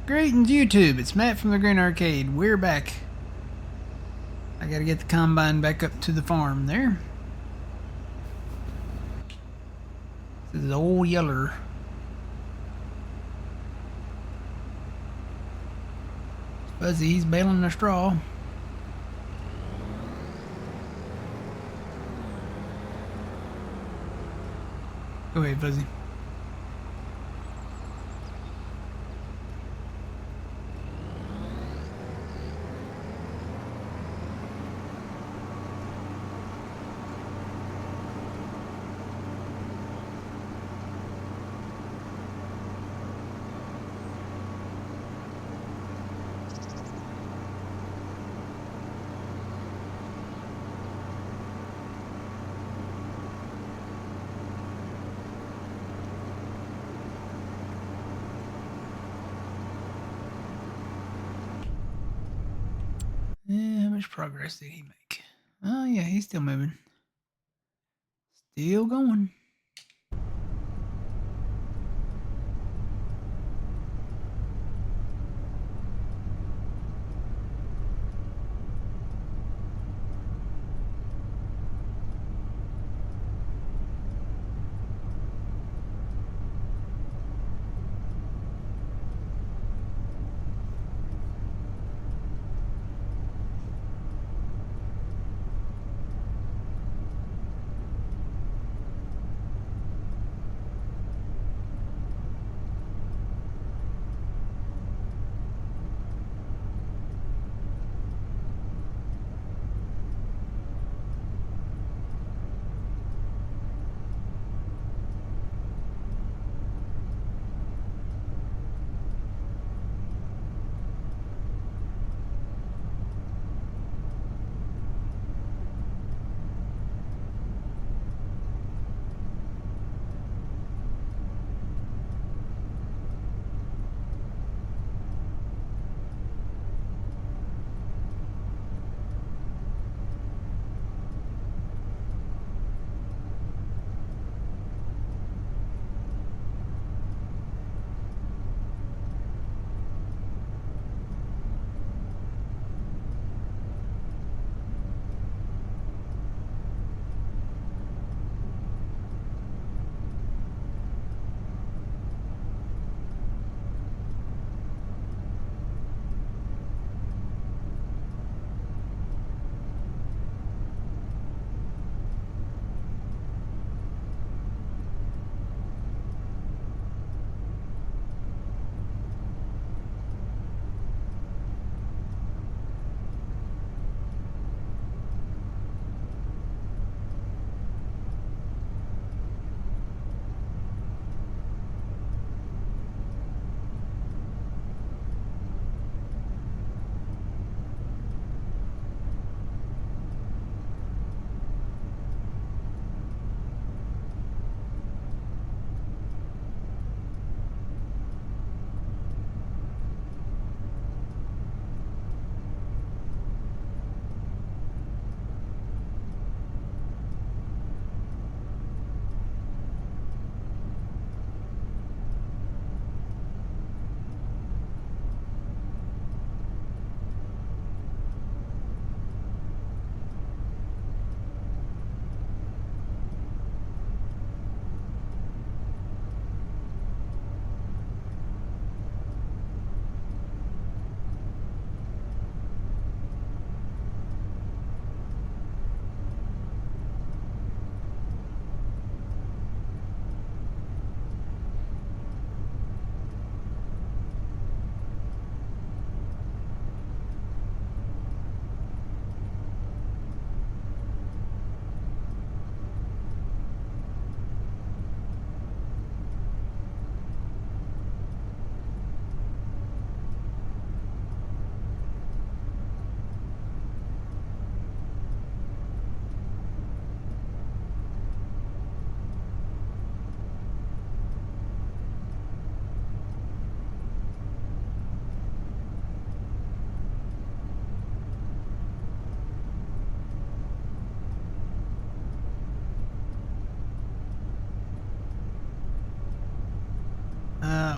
Greetings YouTube, it's Matt from the Green Arcade. We're back. I gotta get the combine back up to the farm there. This is old Yeller. Fuzzy, he's baling the straw. Go ahead, Fuzzy. How much progress did he make? Oh yeah, he's still moving. Still going.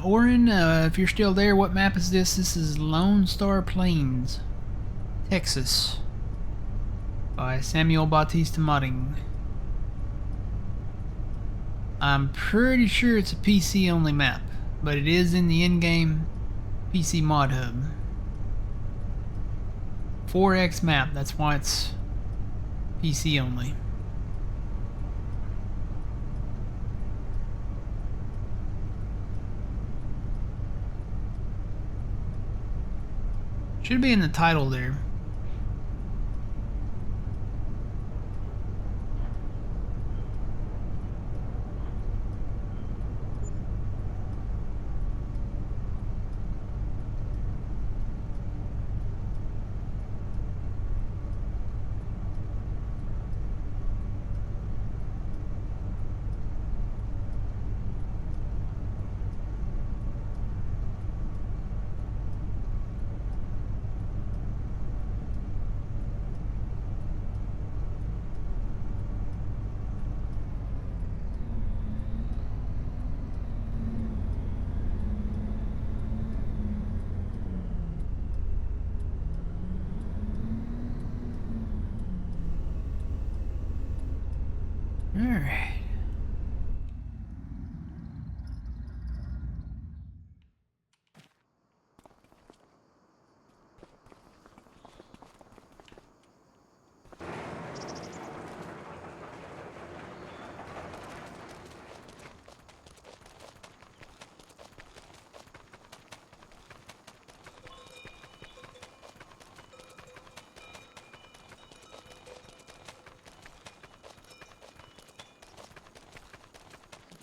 Oren, if you're still there, what map is this? This is Lone Star Plains, Texas, by SamuelBatistaModding. I'm pretty sure it's a PC only map, but it is in the in-game PC mod hub. 4X map, that's why it's PC only. Should be in the title there. Alright.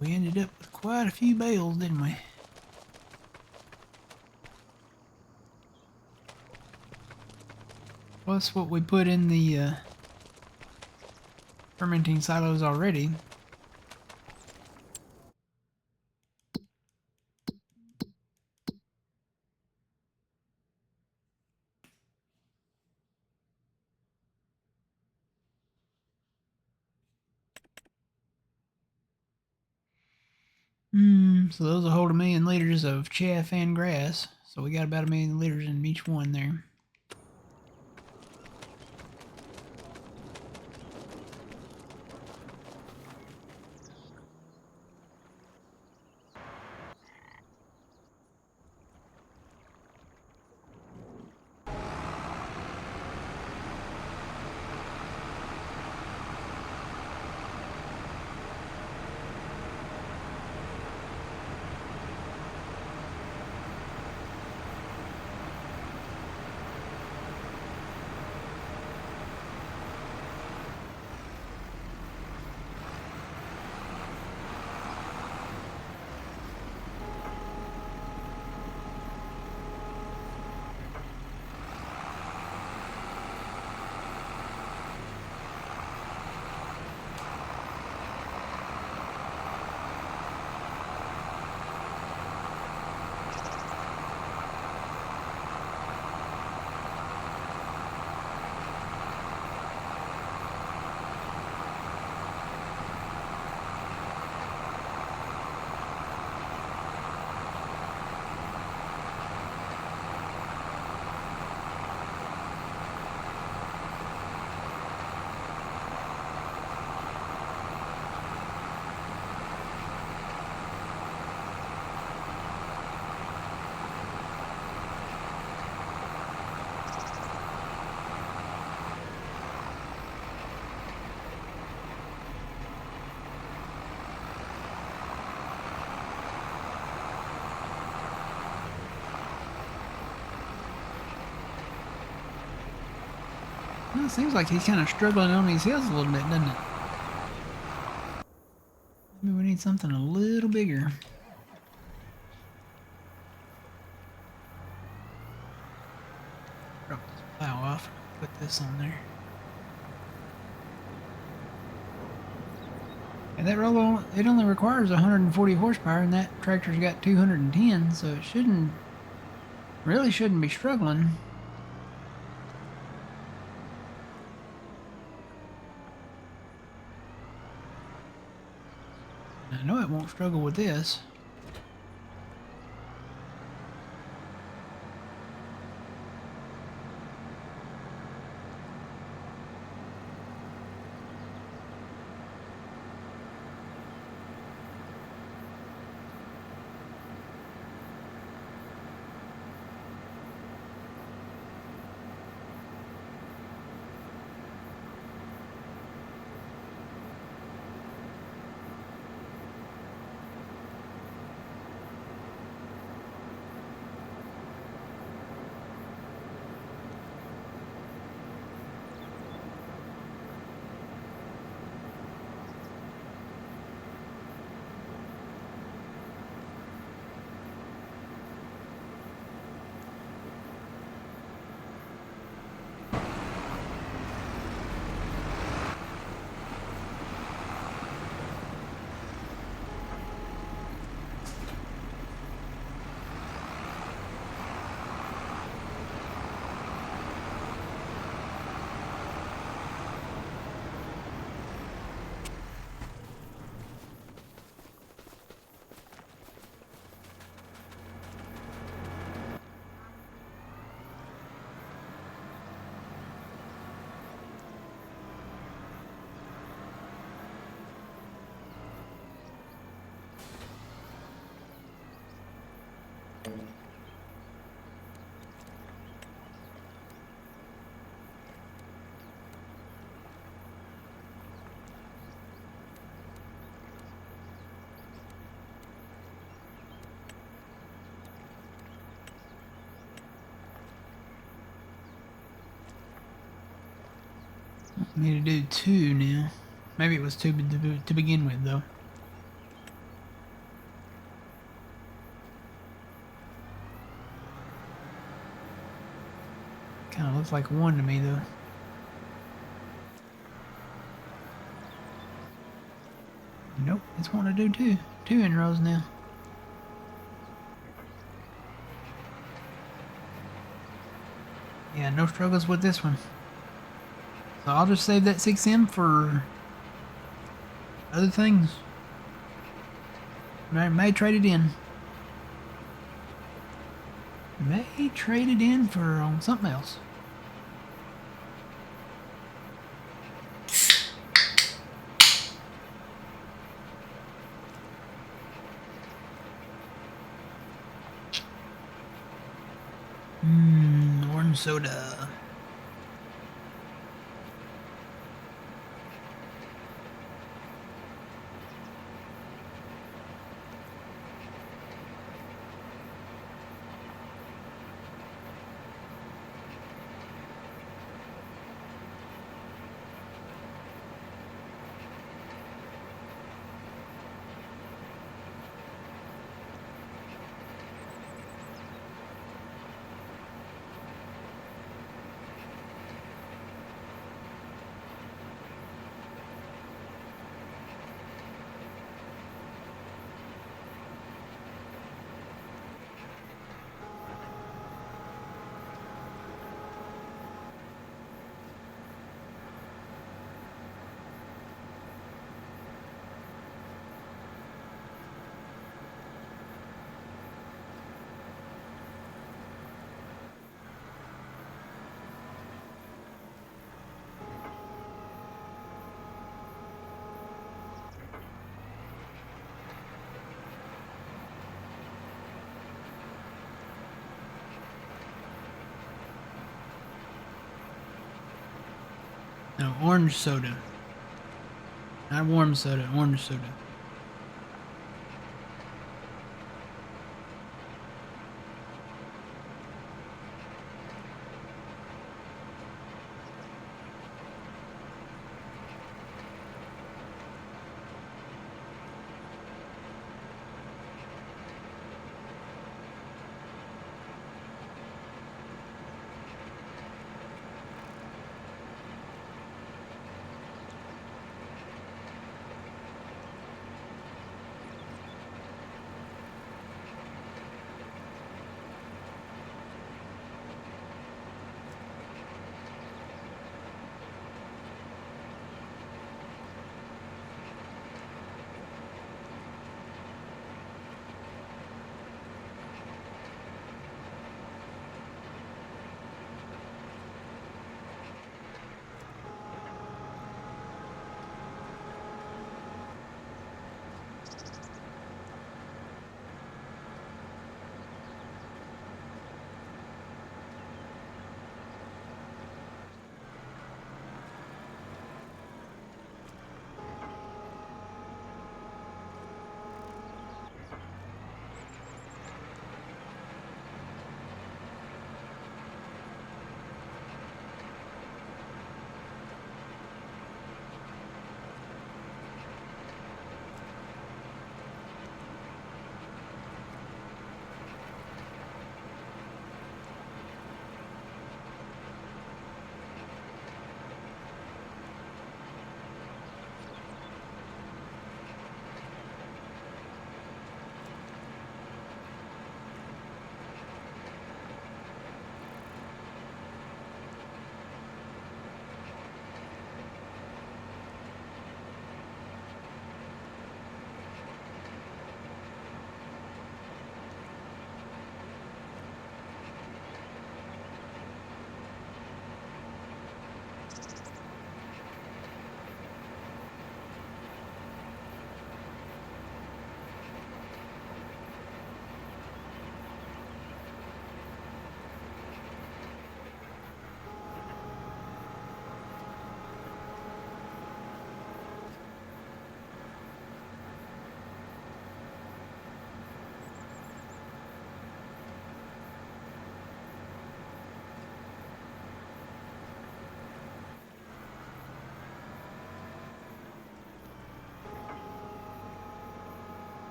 We ended up with quite a few bales, didn't we? Plus what we put in the fermenting silos already. So those will hold 1,000,000 liters of chaff and grass. So we got about 1,000,000 liters in each one there. Well, it seems like he's kind of struggling on these hills a little bit, doesn't it? Maybe we need something a little bigger. Drop this plow off. Put this on there. And that roll, it only requires 140 horsepower, and that tractor's got 210, so it really shouldn't be struggling. I know it won't struggle with this. Want me to do 2 now. Maybe it was 2 to begin with, though. Kind of looks like 1 to me, though. Nope, it's wanting to do 2 in rows now. Yeah, no struggles with this one. So I'll just save that 6M for other things. May trade it in. May trade it in for something else. Orange soda. No, orange soda. Not warm soda, orange soda.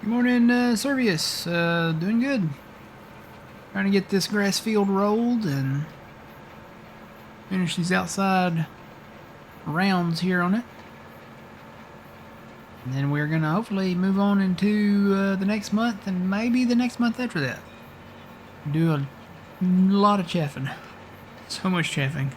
Good morning, Servius. Doing good. Trying to get this grass field rolled and finish these outside rounds here on it. And then we're going to hopefully move on into the next month and maybe the next month after that. Do a lot of chaffing. So much chaffing.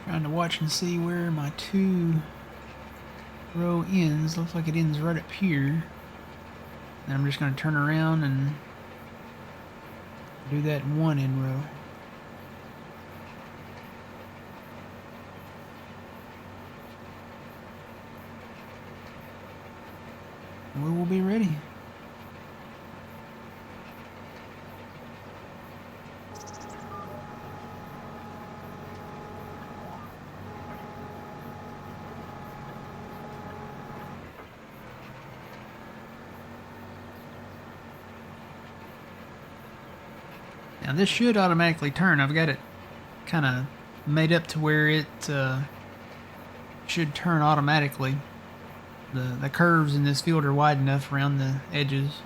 Trying to watch and see where my 2-row ends. Looks like it ends right up here. And I'm just going to turn around and do that 1 end row. And we will be ready. Now this should automatically turn. I've got it kind of made up to where it should turn automatically. The curves in this field are wide enough around the edges.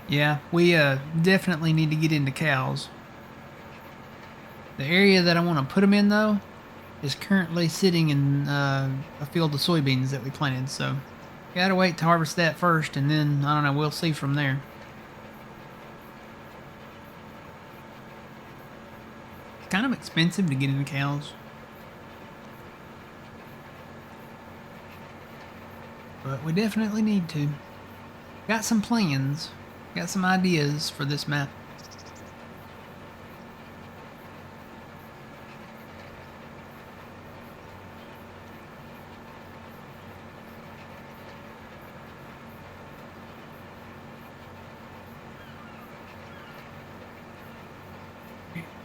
Yeah, we definitely need to get into cows. The area that I want to put them in, though, is currently sitting in a field of soybeans that we planted, so gotta wait to harvest that first, and then, I don't know, we'll see from there. It's kind of expensive to get into cows, but we definitely need to. Got some plans. Got some ideas for this map.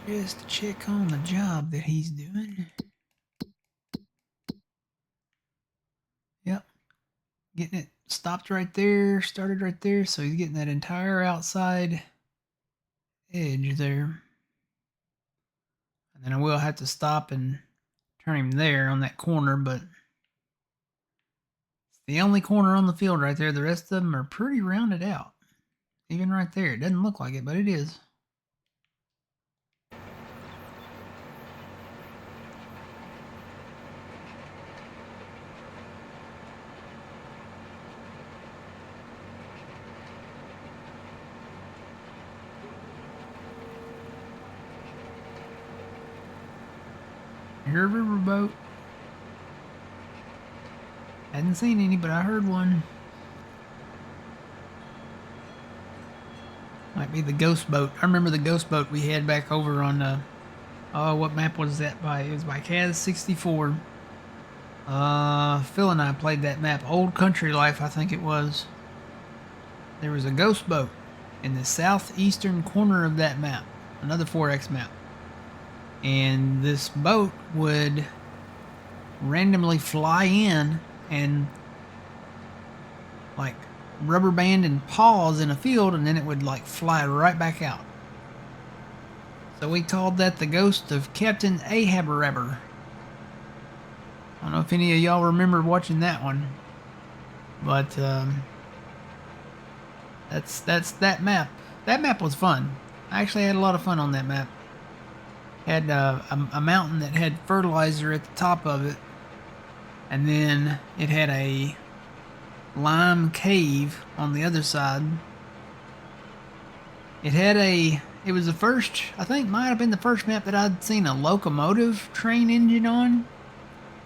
Just to check on the job that he's doing. Yep. Getting it stopped right there, started right there, so he's getting that entire outside edge there. And then I will have to stop and turn him there on that corner, but it's the only corner on the field right there. The rest of them are pretty rounded out. Even right there. It doesn't look like it, but it is. Hear a riverboat. Hadn't seen any, but I heard one. Might be the ghost boat. I remember the ghost boat we had back over on, oh, what map was that by? It was by Kaz 64. Phil and I played that map. Old Country Life, I think it was. There was a ghost boat in the southeastern corner of that map. Another 4X map. And this boat would randomly fly in and like rubber band and pause in a field, and then it would like fly right back out. So we called that the ghost of Captain Ahabarabber. I don't know if any of y'all remember watching that one, but that's that map. That map was fun. I actually had a lot of fun on that map. Had a mountain that had fertilizer at the top of it, and then it had a lime cave on the other side. It was the first, I think might have been the first map that I'd seen a locomotive train engine on,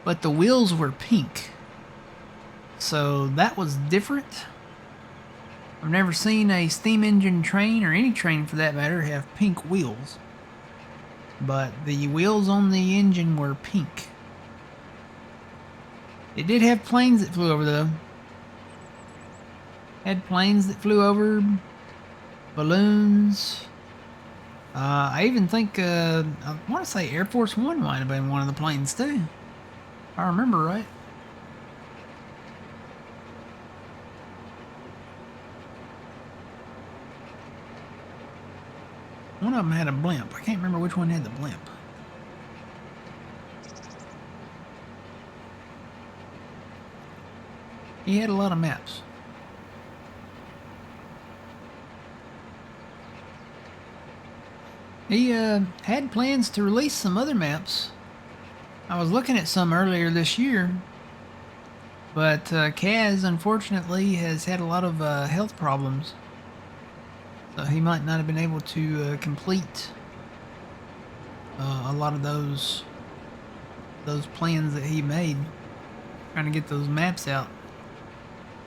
but the wheels were pink, so that was different. I've never seen a steam engine train, or any train for that matter, have pink wheels. But the wheels on the engine were pink. It did have planes that flew over though. Had planes that flew over, balloons. I even think, I want to say Air Force One might have been one of the planes too, if I remember right. One of them had a blimp. I can't remember which one had the blimp. He had a lot of maps. He had plans to release some other maps. I was looking at some earlier this year, but Kaz unfortunately has had a lot of health problems, so he might not have been able to complete a lot of those plans that he made, trying to get those maps out.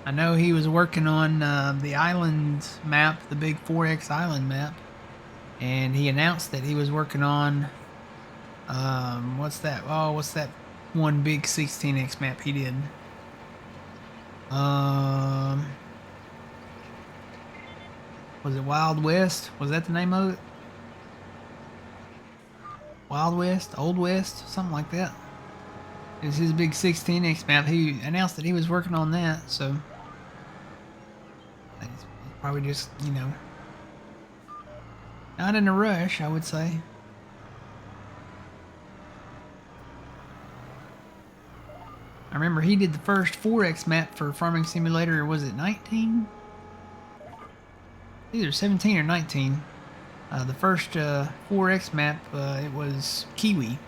I know he was working on the island map, the big 4X island map. And he announced that he was working on, what's that? Oh, what's that one big 16X map he did? Was it Wild West? Was that the name of it? Wild West? Old West? Something like that. It was his big 16X map. He announced that he was working on that, so he's probably just, you know, not in a rush, I would say. I remember he did the first 4X map for Farming Simulator, was it 19? Either 17 or 19. The first 4X map, it was Kiwi.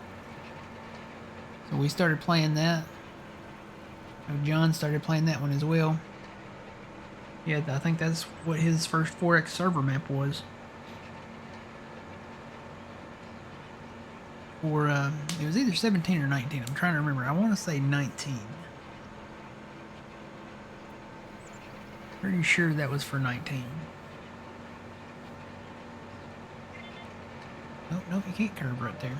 So we started playing that. John started playing that one as well. Yeah, I think that's what his first 4X server map was. Or it was either 17 or 19. I'm trying to remember. I want to say 19. Pretty sure that was for 19. Nope, you can't curve right there.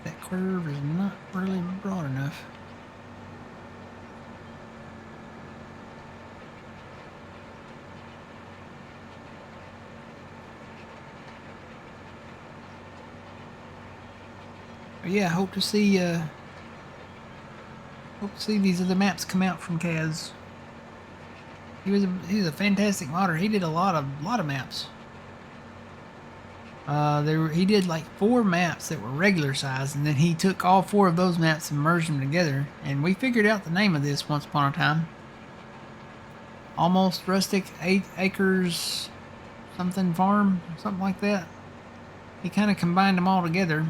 That curve is not really broad enough. But yeah, hope to see these other maps come out from Kaz. He's a fantastic modder. He did a lot of maps. He did like 4 maps that were regular size, and then he took all 4 of those maps and merged them together. And we figured out the name of this once upon a time. Almost Rustic 8 Acres something farm, something like that. He kind of combined them all together.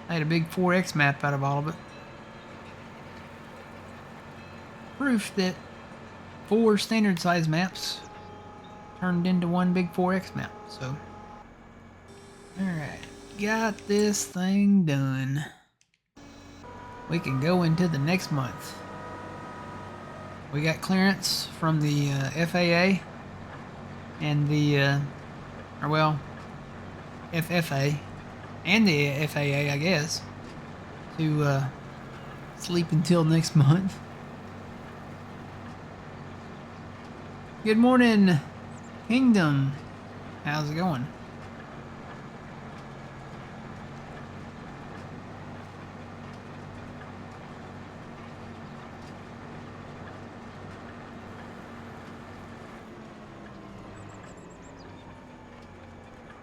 I had a big 4X map out of all of it. Proof that 4 standard size maps turned into one big 4X map. So, alright, got this thing done. We can go into the next month. We got clearance from the FAA and the, FFA. And the FAA, I guess, to sleep until next month. Good morning, Kingdom. How's it going?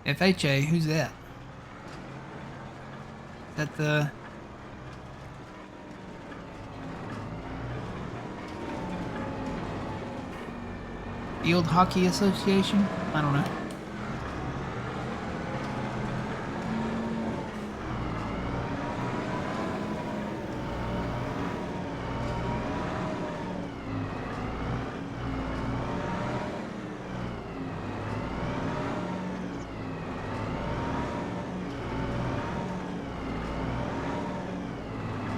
FHA, who's that? That the Field Hockey Association? I don't know.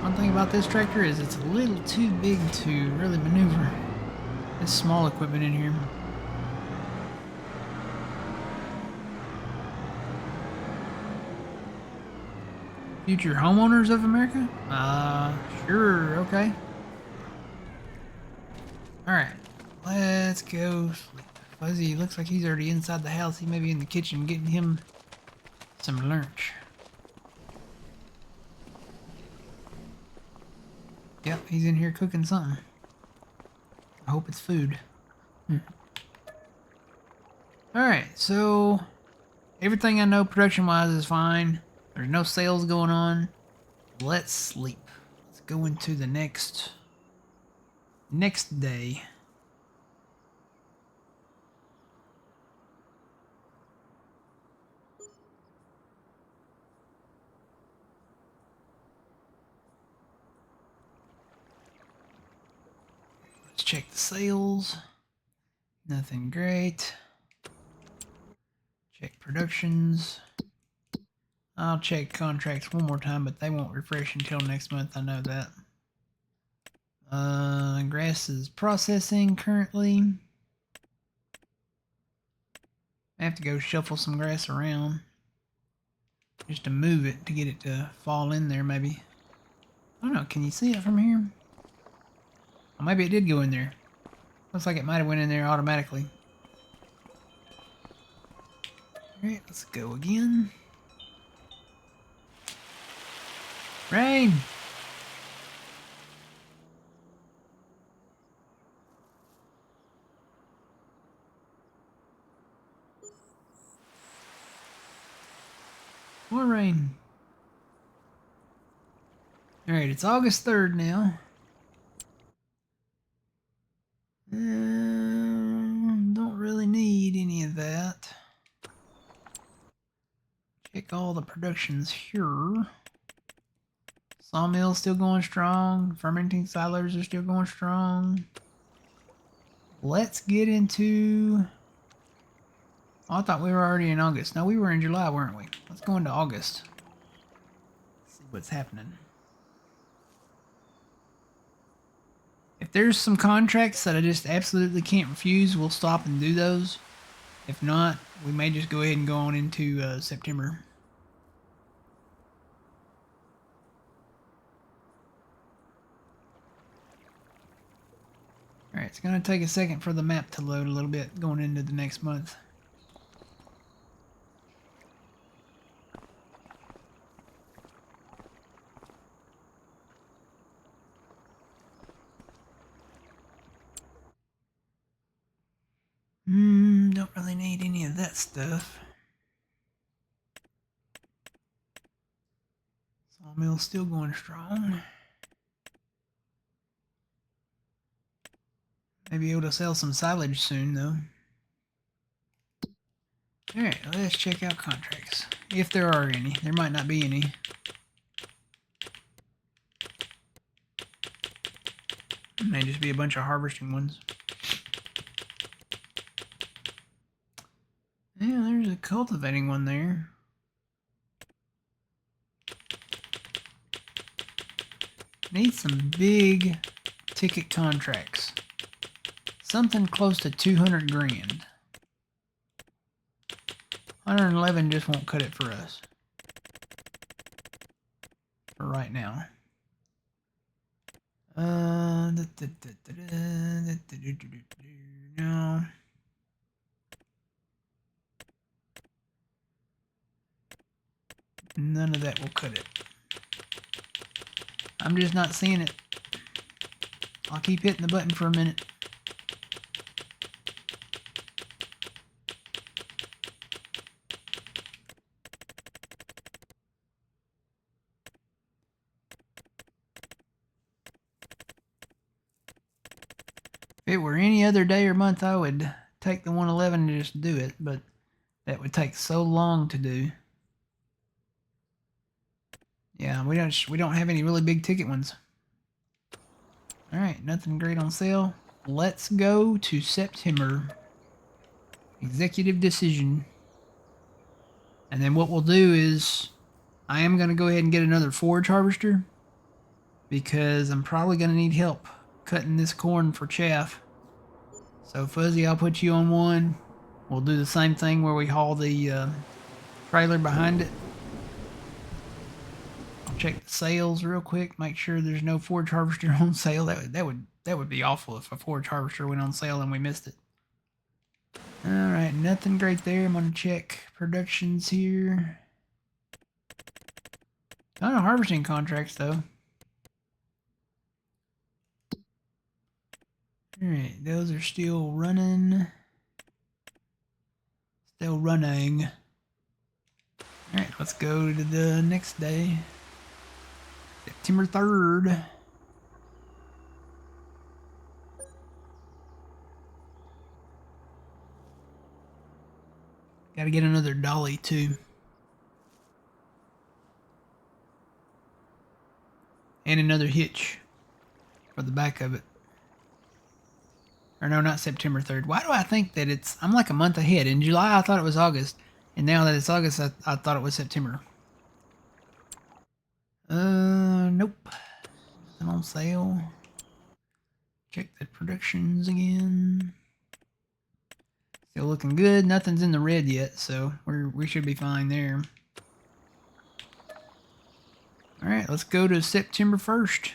One thing about this tractor is it's a little too big to really maneuver this small equipment in here. Future homeowners of America? Sure, okay. Alright, let's go sleep. Fuzzy looks like he's already inside the house. He may be in the kitchen getting him some lunch. Yep, he's in here cooking something. I hope it's food. Alright, so everything I know production-wise is fine. There's no sales going on. Let's sleep. Let's go into the next day. Let's check the sales. Nothing great. Check productions. I'll check contracts one more time, but they won't refresh until next month. I know that. Grass is processing currently. I have to go shuffle some grass around just to move it to get it to fall in there, maybe. I don't know. Can you see it from here? Oh, maybe it did go in there. Looks like it might have went in there automatically. Alright, let's go again. Rain! More rain. Alright, it's August 3rd now. Don't really need any of that. Check all the productions here. Sawmill's still going strong. Fermenting silos are still going strong. Let's get into... Oh, I thought we were already in August. No, we were in July, weren't we? Let's go into August. See what's happening. If there's some contracts that I just absolutely can't refuse, we'll stop and do those. If not, we may just go ahead and go on into September. Alright, it's going to take a second for the map to load a little bit going into the next month. Don't really need any of that stuff. Sawmill's still going strong. Maybe able to sell some silage soon, though. Alright, let's check out contracts. If there are any. There might not be any. It may just be a bunch of harvesting ones. Yeah, there's a cultivating one there. Need some big ticket contracts. Something close to 200 grand. 111 just won't cut it for us. For right now. No. None of that will cut it. I'm just not seeing it. I'll keep hitting the button for a minute. If it were any other day or month, I would take the 111 and just do it, but that would take so long to do. Yeah, we don't have any really big ticket ones. All right, nothing great on sale. Let's go to September. Executive decision. And then what we'll do is I am going to go ahead and get another forage harvester because I'm probably going to need help cutting this corn for chaff. So Fuzzy, I'll put you on one. We'll do the same thing where we haul the trailer behind it. I'll check the sales real quick. Make sure there's no forage harvester on sale. That would be awful if a forage harvester went on sale and we missed it. All right, nothing great there. I'm gonna check productions here. Not a harvesting contracts though. All right, those are still running. Still running. All right, let's go to the next day. September 3rd. Gotta get another dolly too. And another hitch for the back of it. Or no, not September 3rd. Why do I think that I'm like a month ahead. In July, I thought it was August. And now that it's August, I thought it was September. Nope. Nothing on sale. Check the productions again. Still looking good. Nothing's in the red yet, so we should be fine there. All right, let's go to September 1st.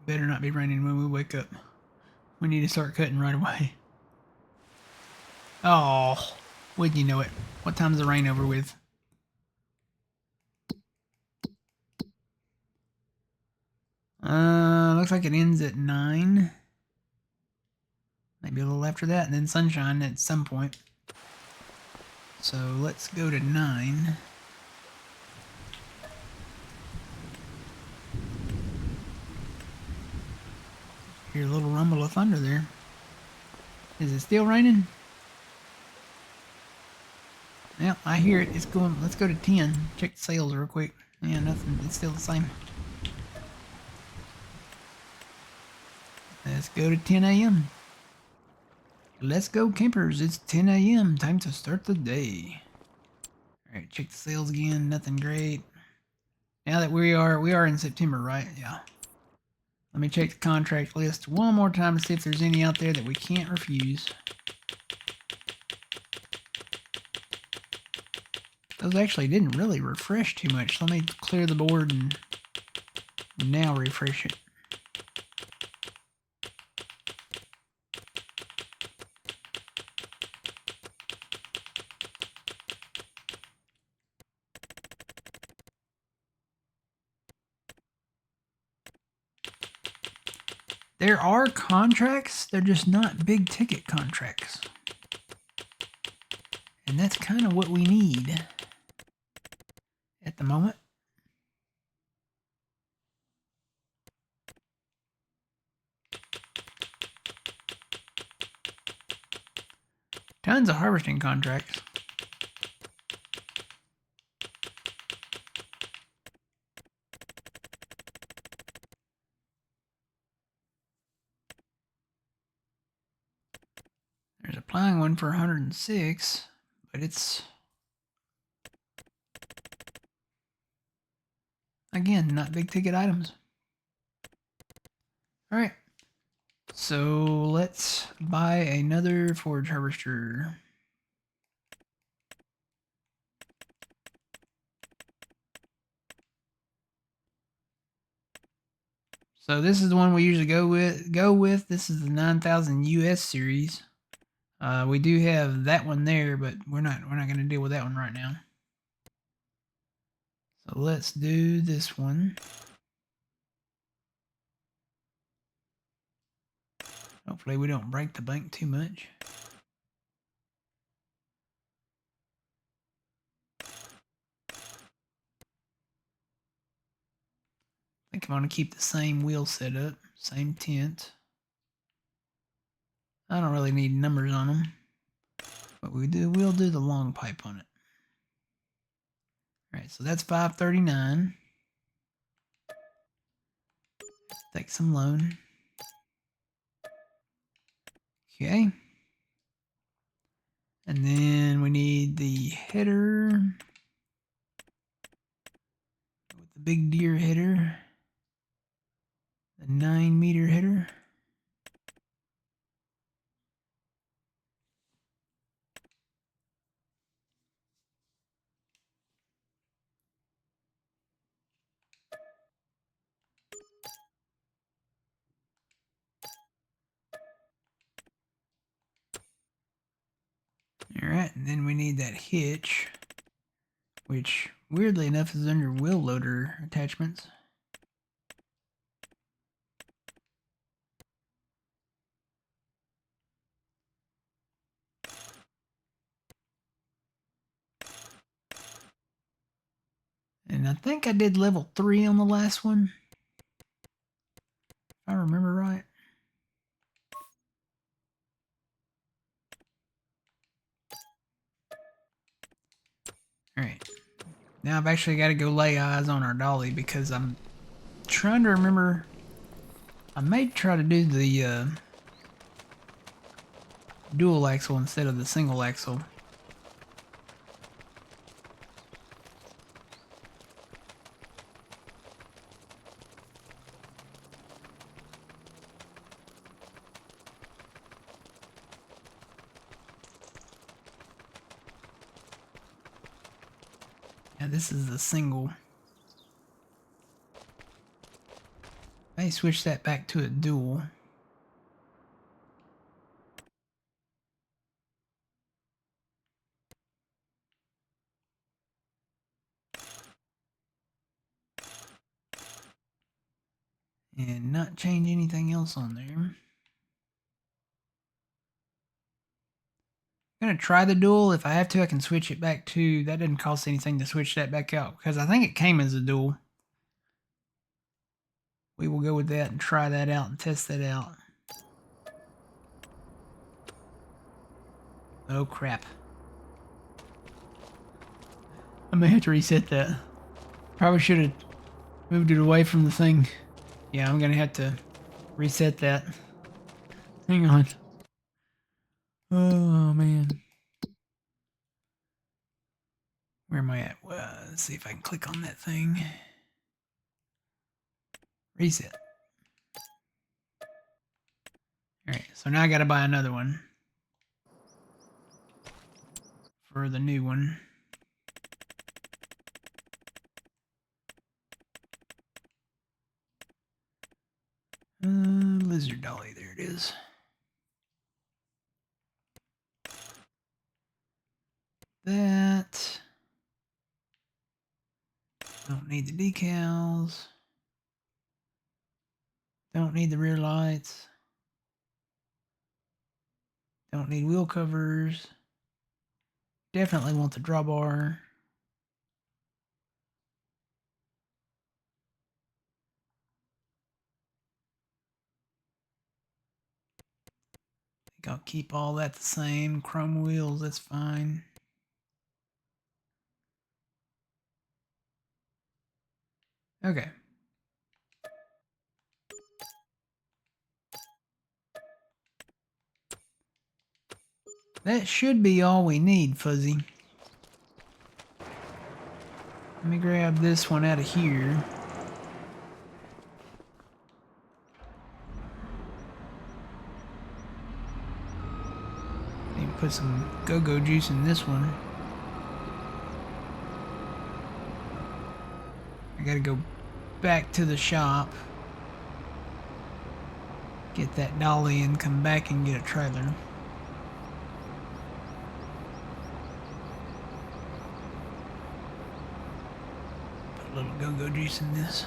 Better not be raining when we wake up. We need to start cutting right away. Oh, wouldn't you know it? What time's the rain over with? Looks like it ends at 9. Maybe a little after that, and then sunshine at some point. So let's go to 9. Hear a little rumble of thunder there. Is it still raining? Yeah, I hear it. It's going. Let's go to 10. Check the sales real quick. Yeah, nothing. It's still the same. Let's go to 10 a.m. Let's go, campers. It's 10 a.m. Time to start the day. All right, check the sales again. Nothing great. Now that we are in September, right? Yeah. Let me check the contract list one more time to see if there's any out there that we can't refuse. Those actually didn't really refresh too much. Let me clear the board and now refresh it. There are contracts, they're just not big ticket contracts. And that's kind of what we need at the moment. Tons of harvesting contracts. There's a plowing one for 106, but it's, again, not big ticket items. All right, so let's buy another forage harvester. So this is the one we usually go with. This is the 9000 US series. We do have that one there, but we're not going to deal with that one right now. So let's do this one. Hopefully we don't break the bank too much. I think I'm going to keep the same wheel setup, same tent. I don't really need numbers on them, but we'll do the long pipe on it. All right, so that's 539. Take some loan. Okay. And then we need the header with the big deer header. 9-meter header. Alright, and then we need that hitch, which weirdly enough is under wheel loader attachments. And I think I did level 3 on the last one, if I remember right. Alright, now I've actually got to go lay eyes on our dolly because I'm trying to remember. I may try to do the dual axle instead of the single axle. Yeah, this is the single. I switch that back to a dual. And not change anything else on there. I'm going to try the dual. If I have to, I can switch it back to... That doesn't cost anything to switch that back out, because I think it came as a dual. We will go with that and try that out and test that out. Oh, crap. I may have to reset that. Probably should have moved it away from the thing. Yeah, I'm going to have to reset that. Hang on. Oh, man. Where am I at? Well, let's see if I can click on that thing. Reset. Alright, so now I gotta buy another one. For the new one. Lizard dolly, there it is. That. Don't need the decals. Don't need the rear lights. Don't need wheel covers. Definitely want the drawbar. I think I'll keep all that the same. Chrome wheels, that's fine. Okay. That should be all we need, Fuzzy. Let me grab this one out of here. Need to put some go-go juice in this one. I gotta go back to the shop. Get that dolly and come back and get a trailer. Put a little go-go juice in this.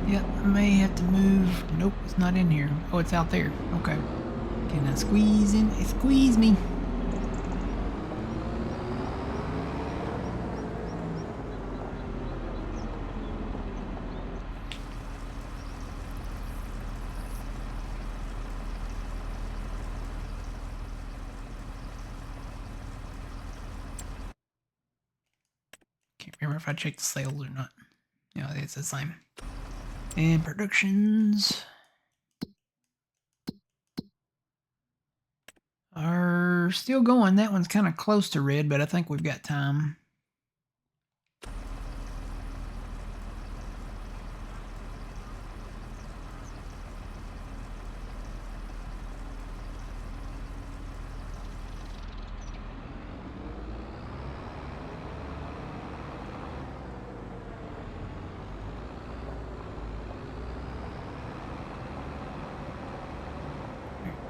Yep, I may have to move. Nope, it's not in here. Oh, it's out there. Okay. Can I squeeze in? Squeeze me. Can't remember if I checked the sales or not. Yeah, it's the same. And productions are we're still going. That one's kind of close to red, but I think we've got time.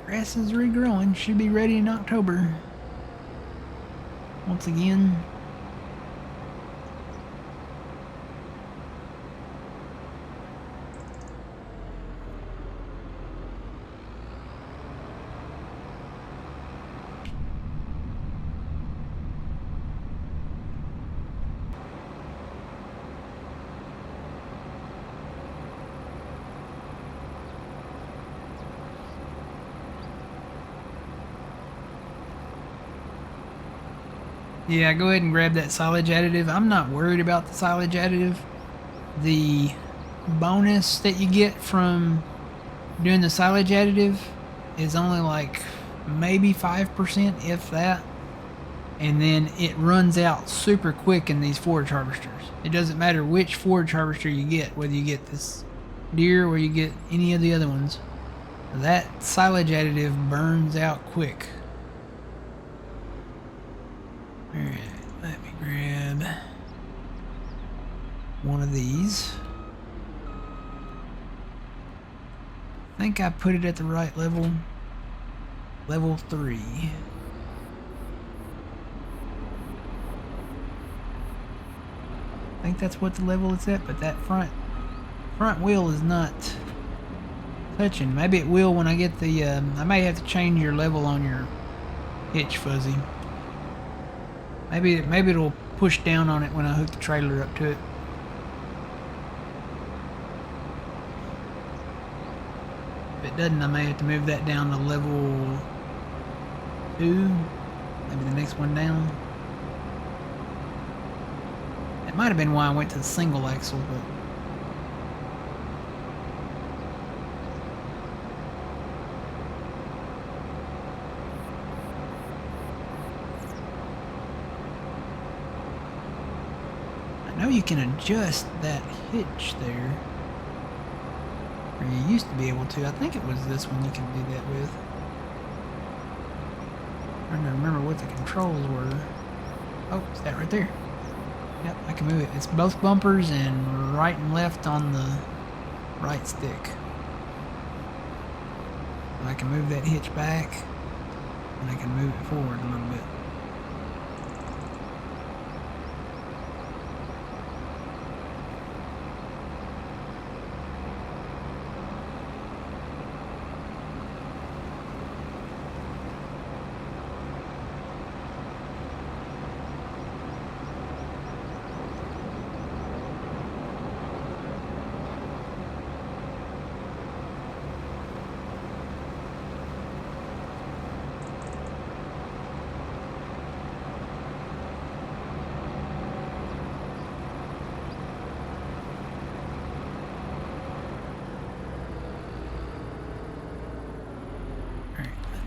Grass is regrowing. Should be ready in October. Once again. Yeah, go ahead and grab that silage additive. I'm not worried about the silage additive. The bonus that you get from doing the silage additive is only like maybe 5%, if that. And then it runs out super quick in these forage harvesters. It doesn't matter which forage harvester you get, whether you get this deer or you get any of the other ones. That silage additive burns out quick. Alright, let me grab one of these. I think I put it at the right level. Level 3. I think that's what the level it's at, but that front wheel is not touching. Maybe it will when I get the, I may have to change your level on your hitch, Fuzzy. Maybe it'll push down on it when I hook the trailer up to it. If it doesn't, I may have to move that down to level 2. Maybe the next one down. It might have been why I went to the single axle, but I know you can adjust that hitch there, or you used to be able to. I think it was this one you can do that with. I'm trying to remember what the controls were. Oh, it's that right there. Yep, I can move it. It's both bumpers and right and left on the right stick. I can move that hitch back, and I can move it forward a little bit.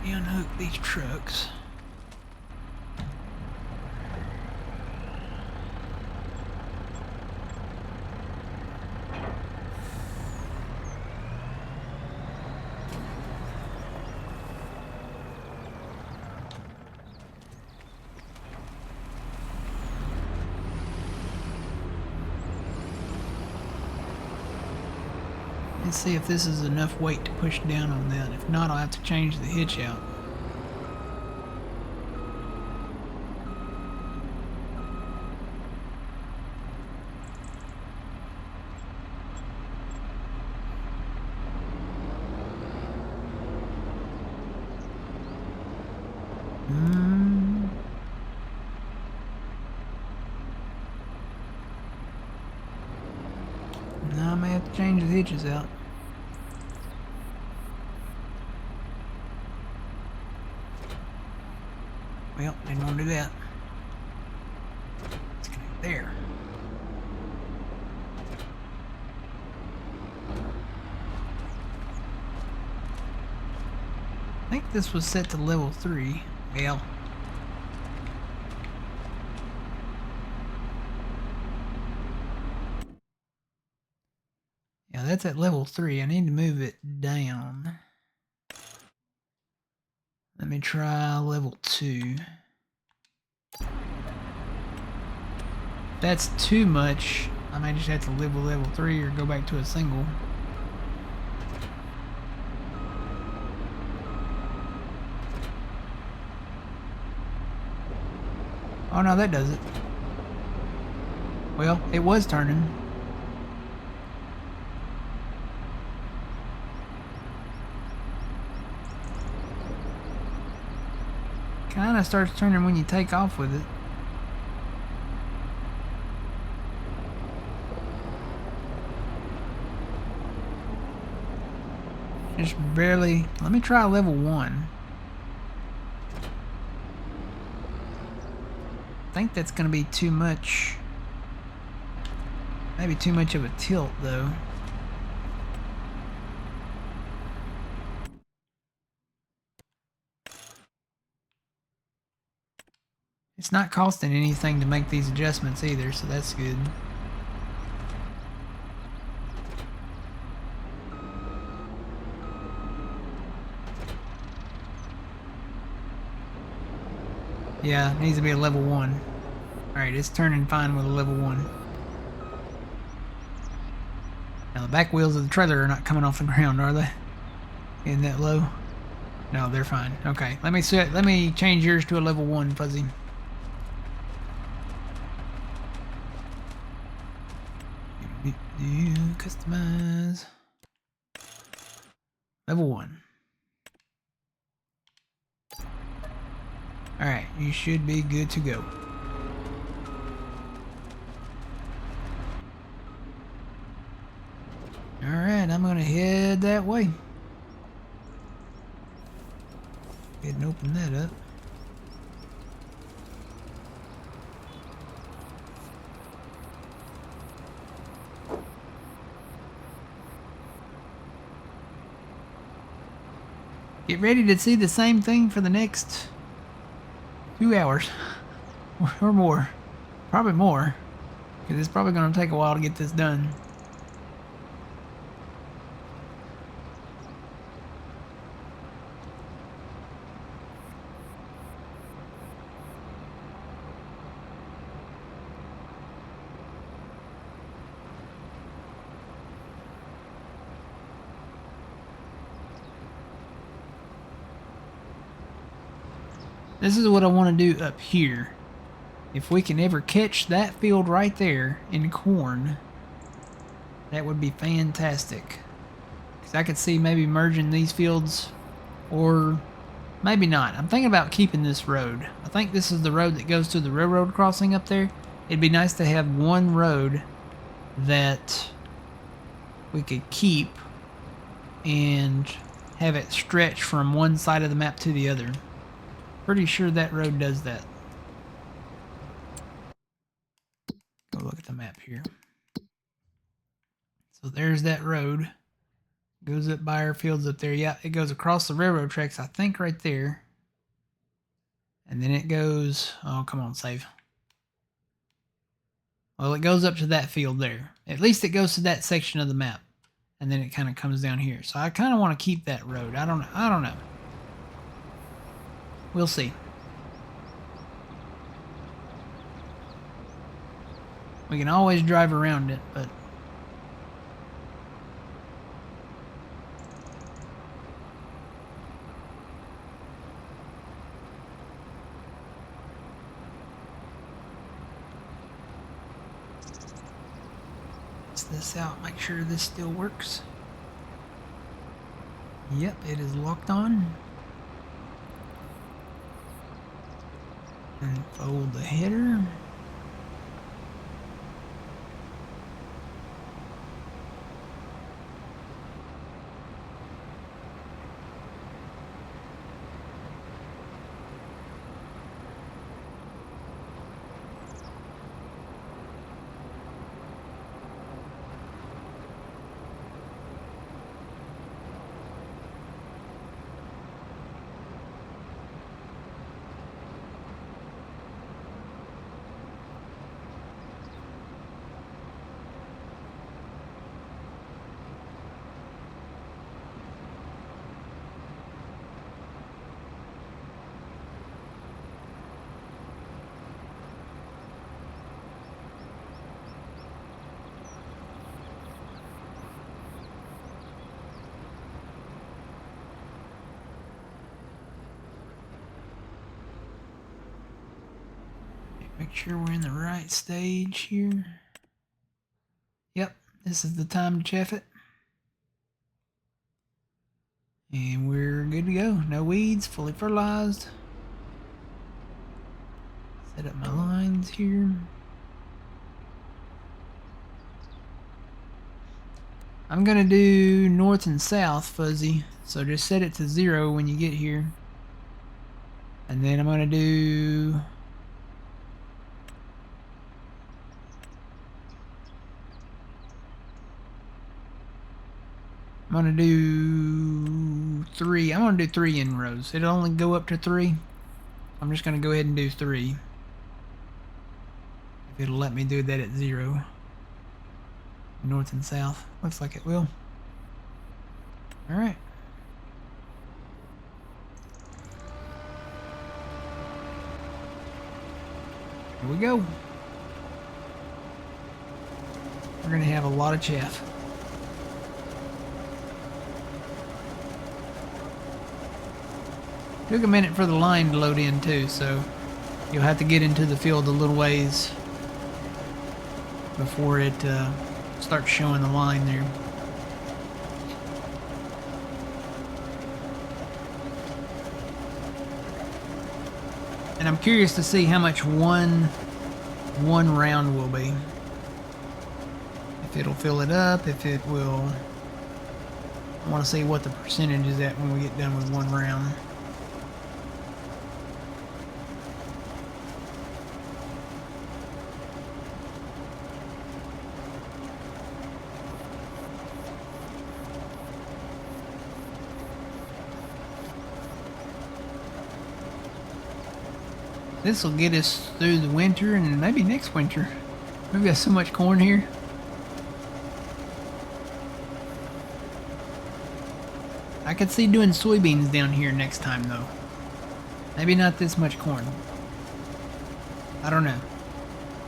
Unhook these trucks. Let's see if this is enough weight to push down on that. If not, I'll have to change the hitch out. Now I may have to change the hitches out. Well, didn't want to do that. Let's get it there. I think this was set to level 3. Well. Yeah, that's at level 3. I need to move it down. Let me try level 2. That's too much. I might just have to live with level 3 or go back to a single. Oh no, that does it. Well, it was turning. Kinda starts turning when you take off with it. Just barely. Let me try level 1. I think that's gonna be too much. Maybe too much of a tilt though. It's not costing anything to make these adjustments either, so that's good. Yeah, it needs to be a level 1. Alright, it's turning fine with a level 1. Now the back wheels of the trailer are not coming off the ground, are they? Isn't that low? No, they're fine. Okay, let me change yours to a level 1, Fuzzy. Customize. Level 1. Alright, you should be good to go. Alright, I'm gonna head that way. Go ahead and open that up. Get ready to see the same thing for the next 2 hours. Or more. Probably more. Because it's probably going to take a while to get this done. This is what I want to do up here. If we can ever catch that field right there in corn, that would be fantastic. Because I could see maybe merging these fields, or maybe not. I'm thinking about keeping this road. I think this is the road that goes to the railroad crossing up there. It'd be nice to have one road that we could keep and have it stretch from one side of the map to the other. Pretty sure that road does that. Go look at the map here. So there's that road. Goes up by our fields up there. Yeah, it goes across the railroad tracks, I think right there. And then it goes, oh, come on, save. Well, it goes up to that field there. At least it goes to that section of the map. And then it kind of comes down here. So I kind of want to keep that road. I don't know. We'll see. We can always drive around it, but test this out, make sure this still works. Yep, it is locked on. And fold the header. Make sure we're in the right stage here. Yep, this is the time to chaff it. And we're good to go. No weeds, fully fertilized. Set up my lines here. I'm gonna do north and south fuzzy, so just set it to 0 when you get here. And then I'm gonna do I'm gonna do 3. I'm gonna do 3 inrows. It'll only go up to 3. I'm just gonna go ahead and do 3. If it'll let me do that at 0. North and south. Looks like it will. Alright. Here we go. We're gonna have a lot of chaff. Took a minute for the line to load in too, so you'll have to get into the field a little ways before it starts showing the line there. And I'm curious to see how much one round will be. If it'll fill it up, if it will. I want to see what the percentage is at when we get done with 1 round. This will get us through the winter and maybe next winter. We've got so much corn here. I could see doing soybeans down here next time though. Maybe not this much corn. I don't know.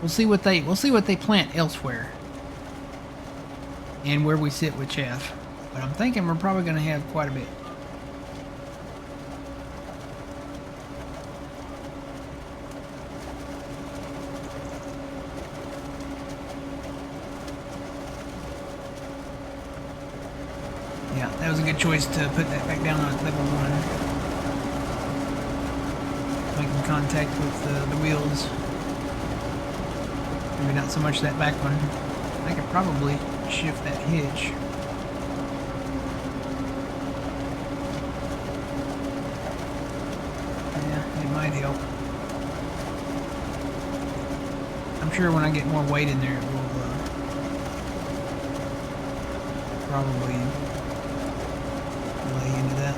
We'll see what they plant elsewhere. And where we sit with chaff. But I'm thinking we're probably gonna have quite a bit. Yeah, that was a good choice to put that back down on level 1. Making contact with the wheels. Maybe not so much that back one. I could probably shift that hitch. Yeah, it might help. I'm sure when I get more weight in there, it will probably lay into that.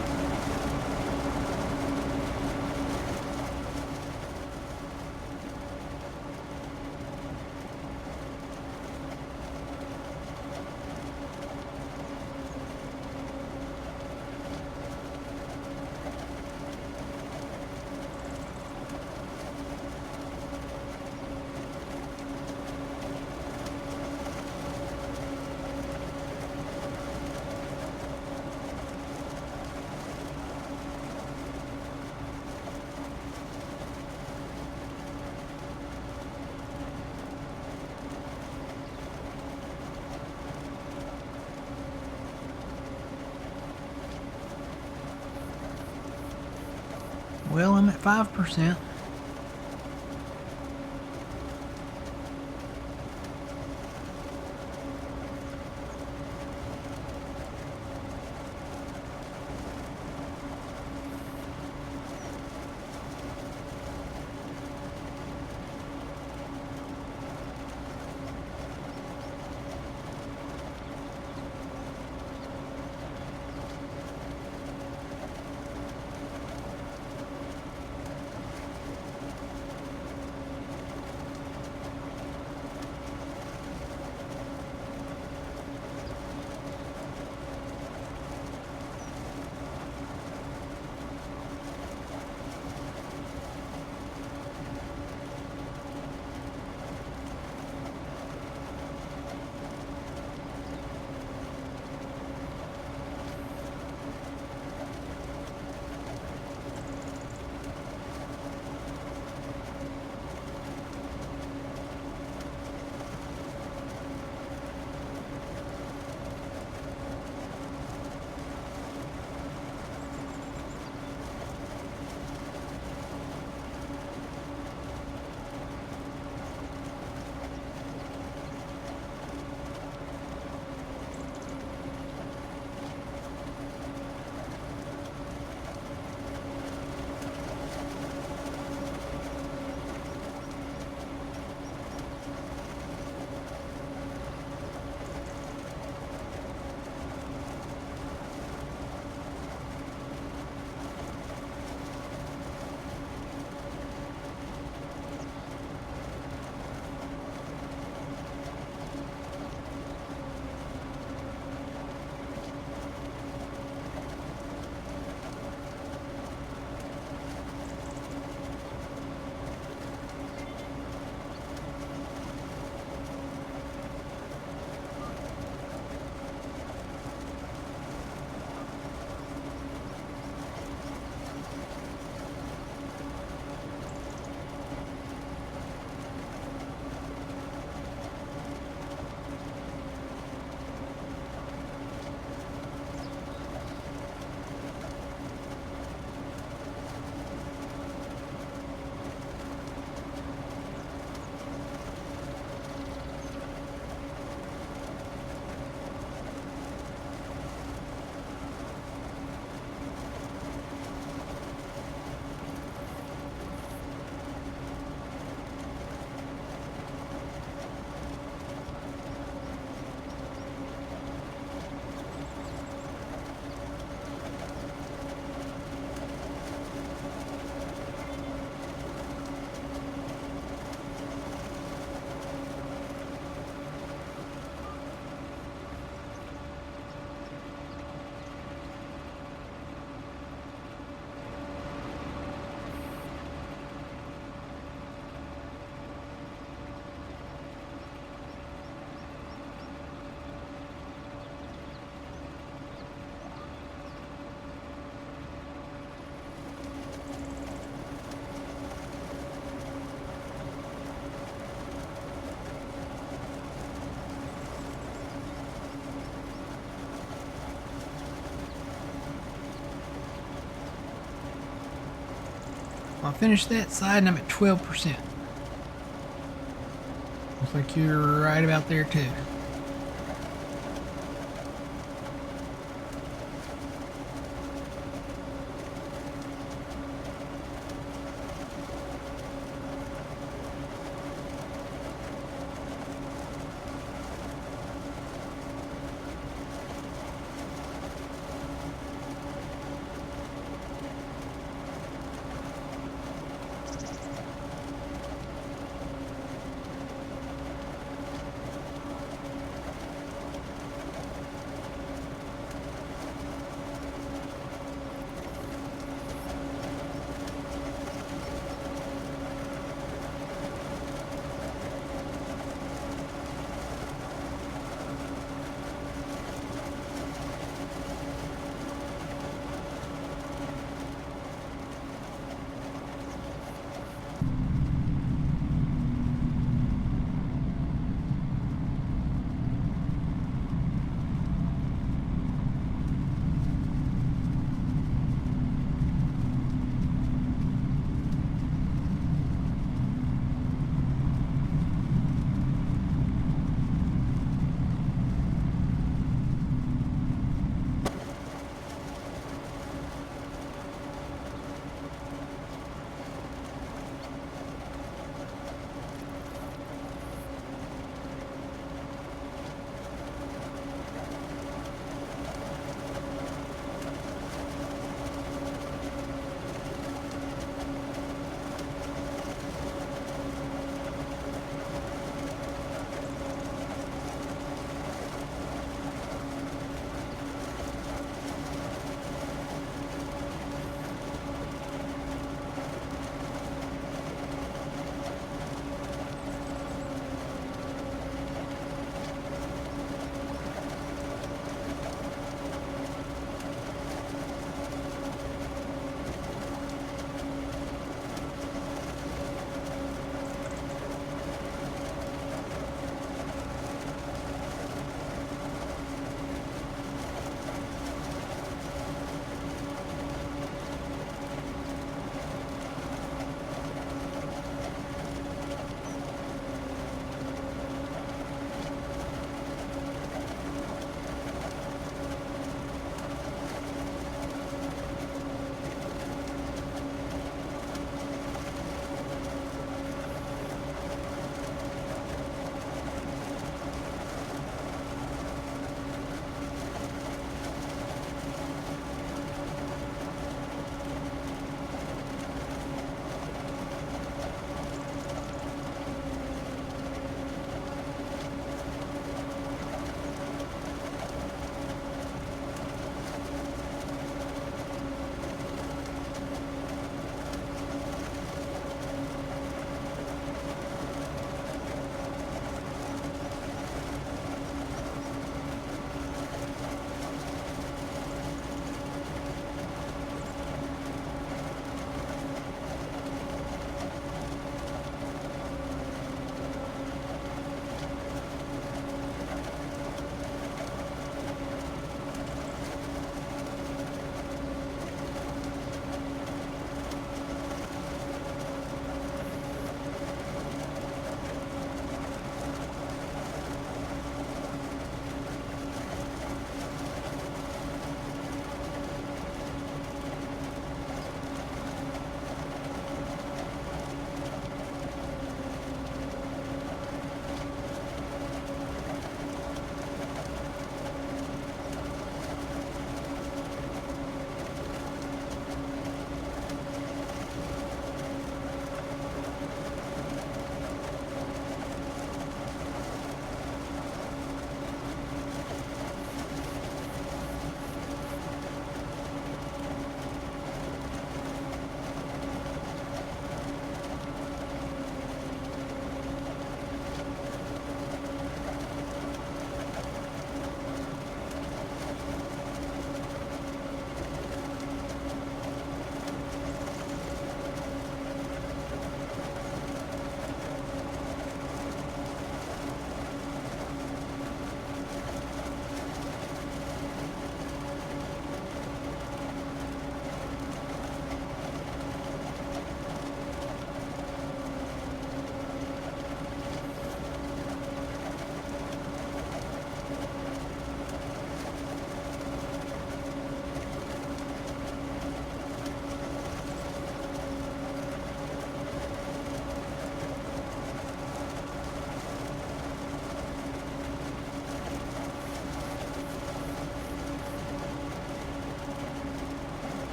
Well, I'm at 5%. I finished that side and I'm at 12%. Looks like you're right about there too.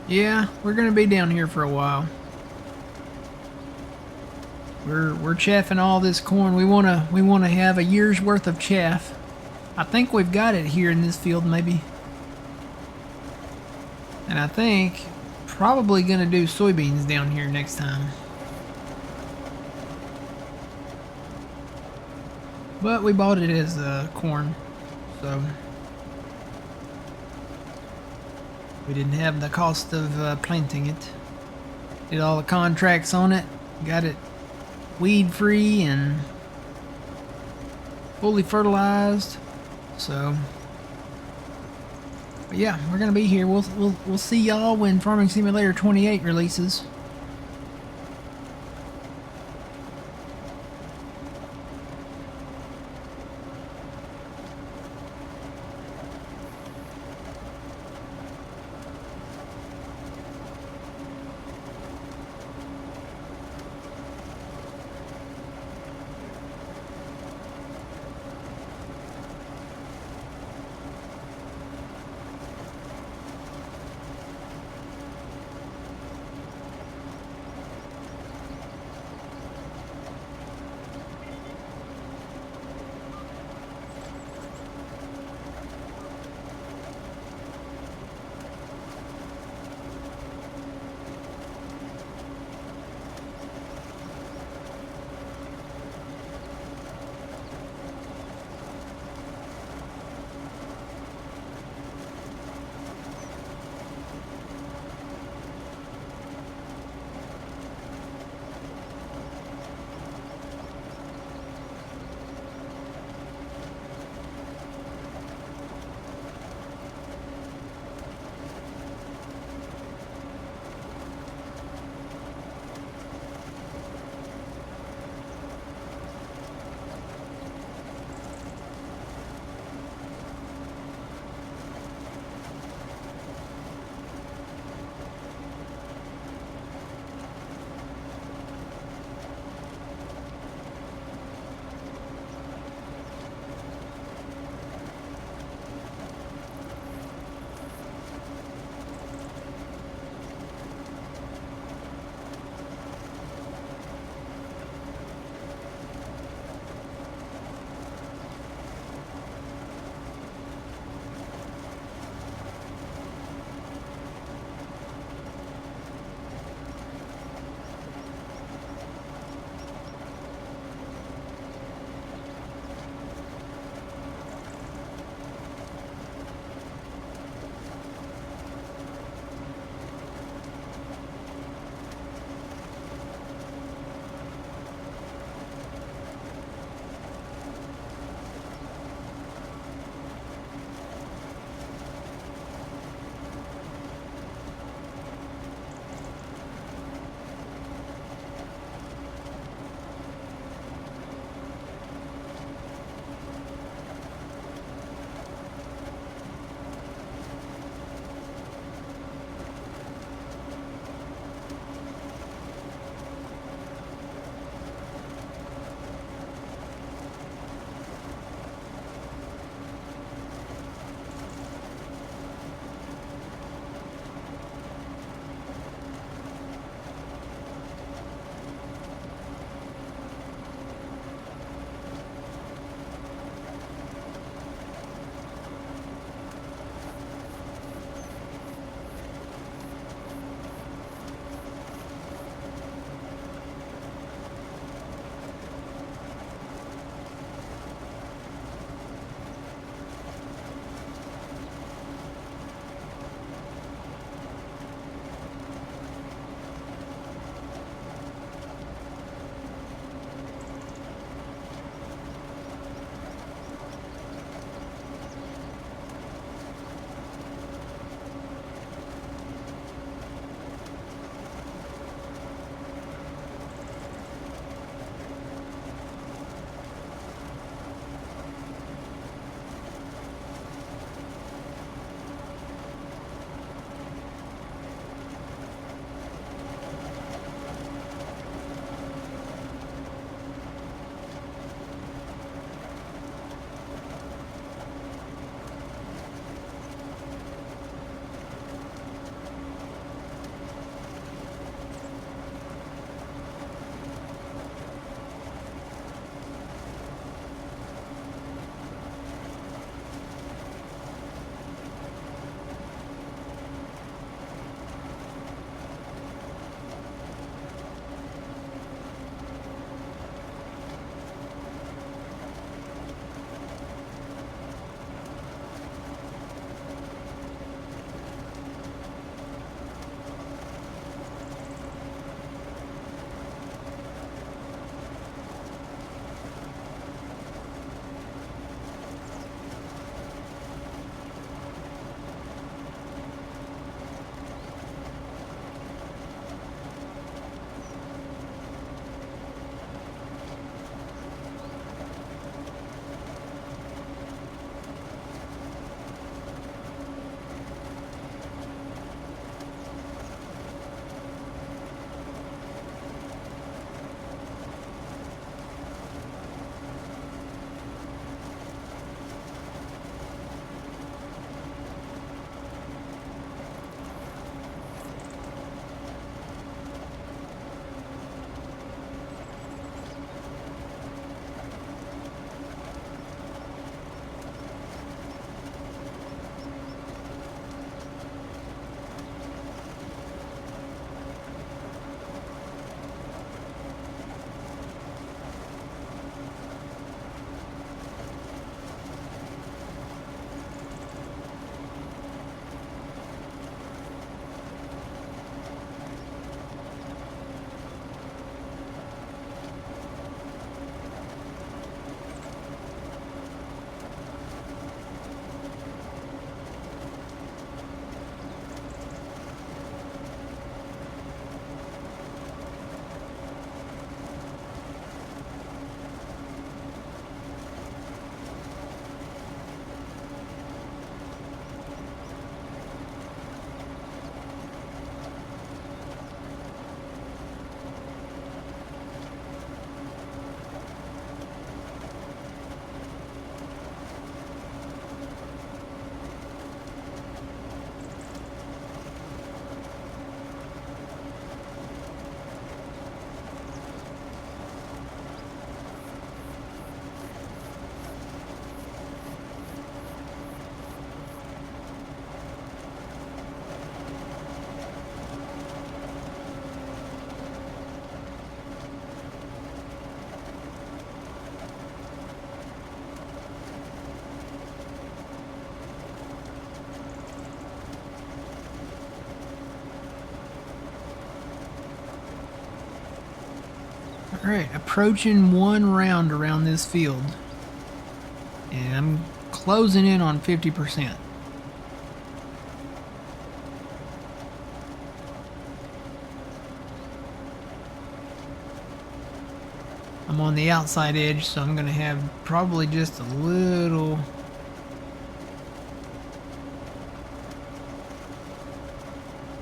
Yeah, we're gonna be down here for a while. We're chaffing all this corn. We wanna have a year's worth of chaff. I think we've got it here in this field, maybe. And I think probably gonna do soybeans down here next time. But we bought it as corn, so we didn't have the cost of planting it. Did all the contracts on it, got it weed free and fully fertilized. So, but yeah, we're gonna be here. We'll see y'all when Farming Simulator 28 releases. Alright, approaching 1 round around this field. And I'm closing in on 50%. I'm on the outside edge, so I'm going to have probably just a little...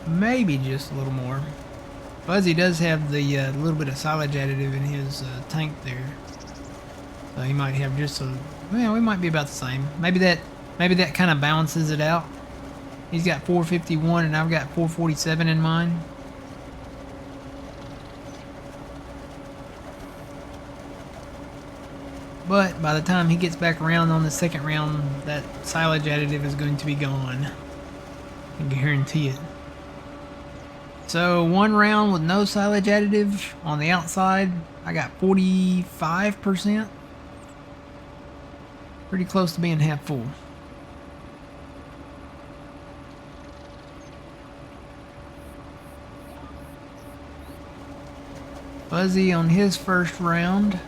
maybe just a little more. Fuzzy does have the little bit of silage additive in his tank there. So he might have just a... well, we might be about the same. Maybe that kind of balances it out. He's got 451 and I've got 447 in mine. But by the time he gets back around on the second round, that silage additive is going to be gone. I can guarantee it. So 1 round with no silage additive on the outside, I got 45%. Pretty close to being half full. Fuzzy on his first round.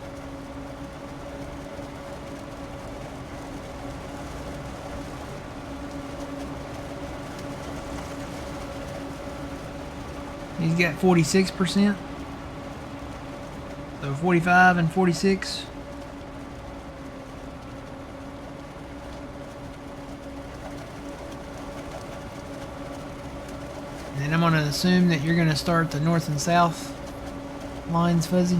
He's got 46%. So 45 and 46. And then I'm going to assume that you're going to start the north and south lines, Fuzzy.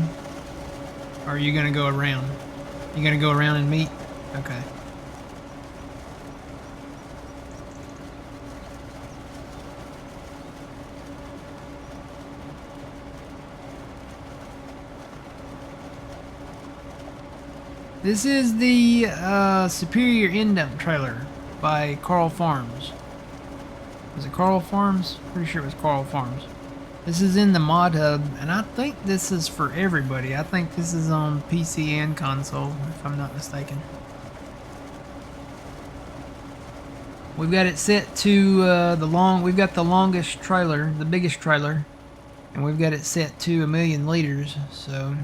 Or are you going to go around? You going to go around and meet? Okay. This is the Superior End Dump trailer by Carl Farms. Was it Carl Farms? Pretty sure it was Carl Farms. This is in the mod hub, and I think this is for everybody. I think this is on PC and console, if I'm not mistaken. We've got it set to we've got the longest trailer, the biggest trailer, and we've got it set to 1,000,000 liters, so...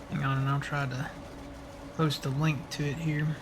hang on, and I'll try to post a link to it here.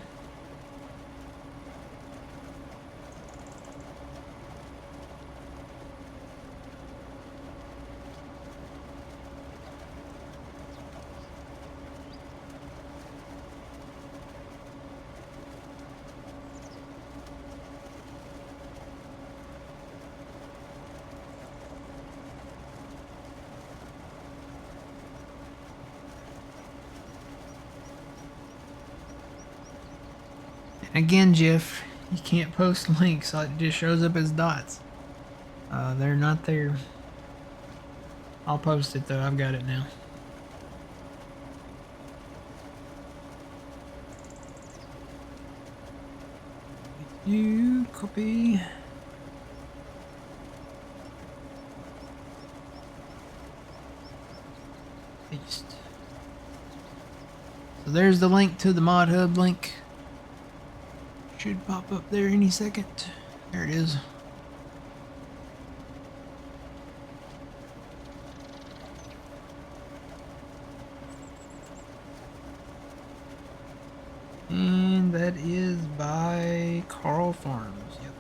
Again, Jeff, you can't post links, so it just shows up as dots. They're not there. I'll post it though, I've got it now. You copy. Paste. So there's the link to the mod hub link. Should pop up there any second. There it is. And that is by Carl Farms. Yep.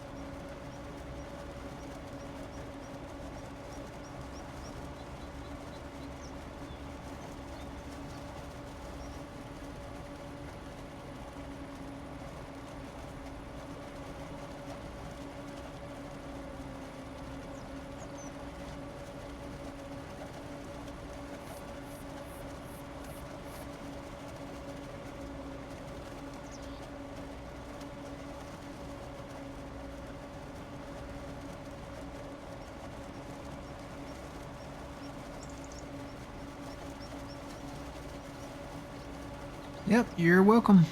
Yep, you're welcome.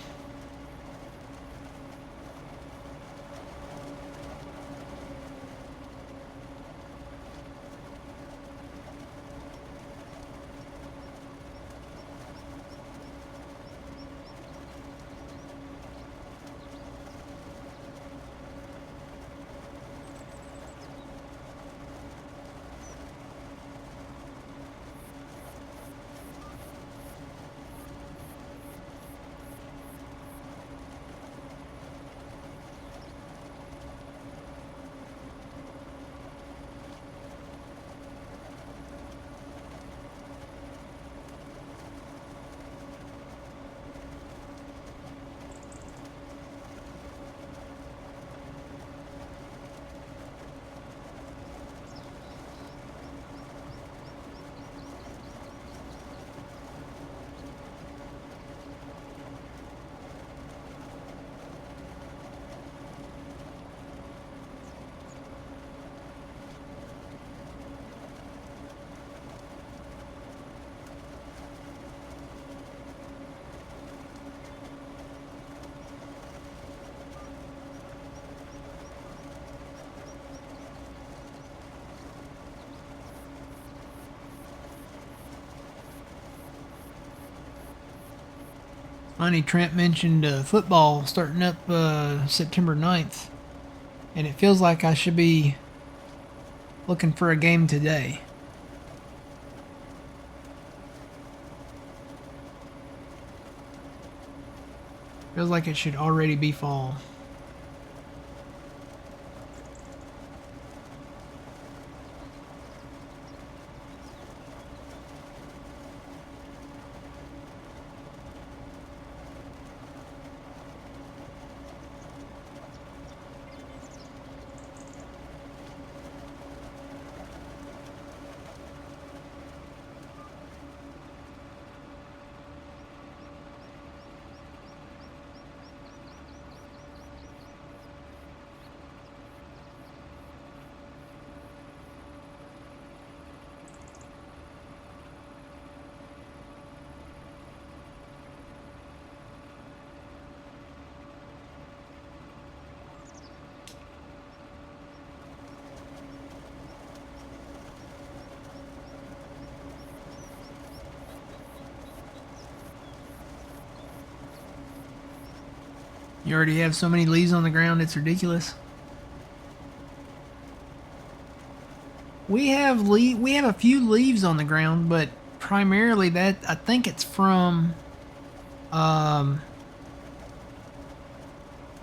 Funny, Trent mentioned football starting up September 9th, and it feels like I should be looking for a game today. Feels like it should already be fall. You already have so many leaves on the ground, it's ridiculous. We have a few leaves on the ground, but primarily that I think it's from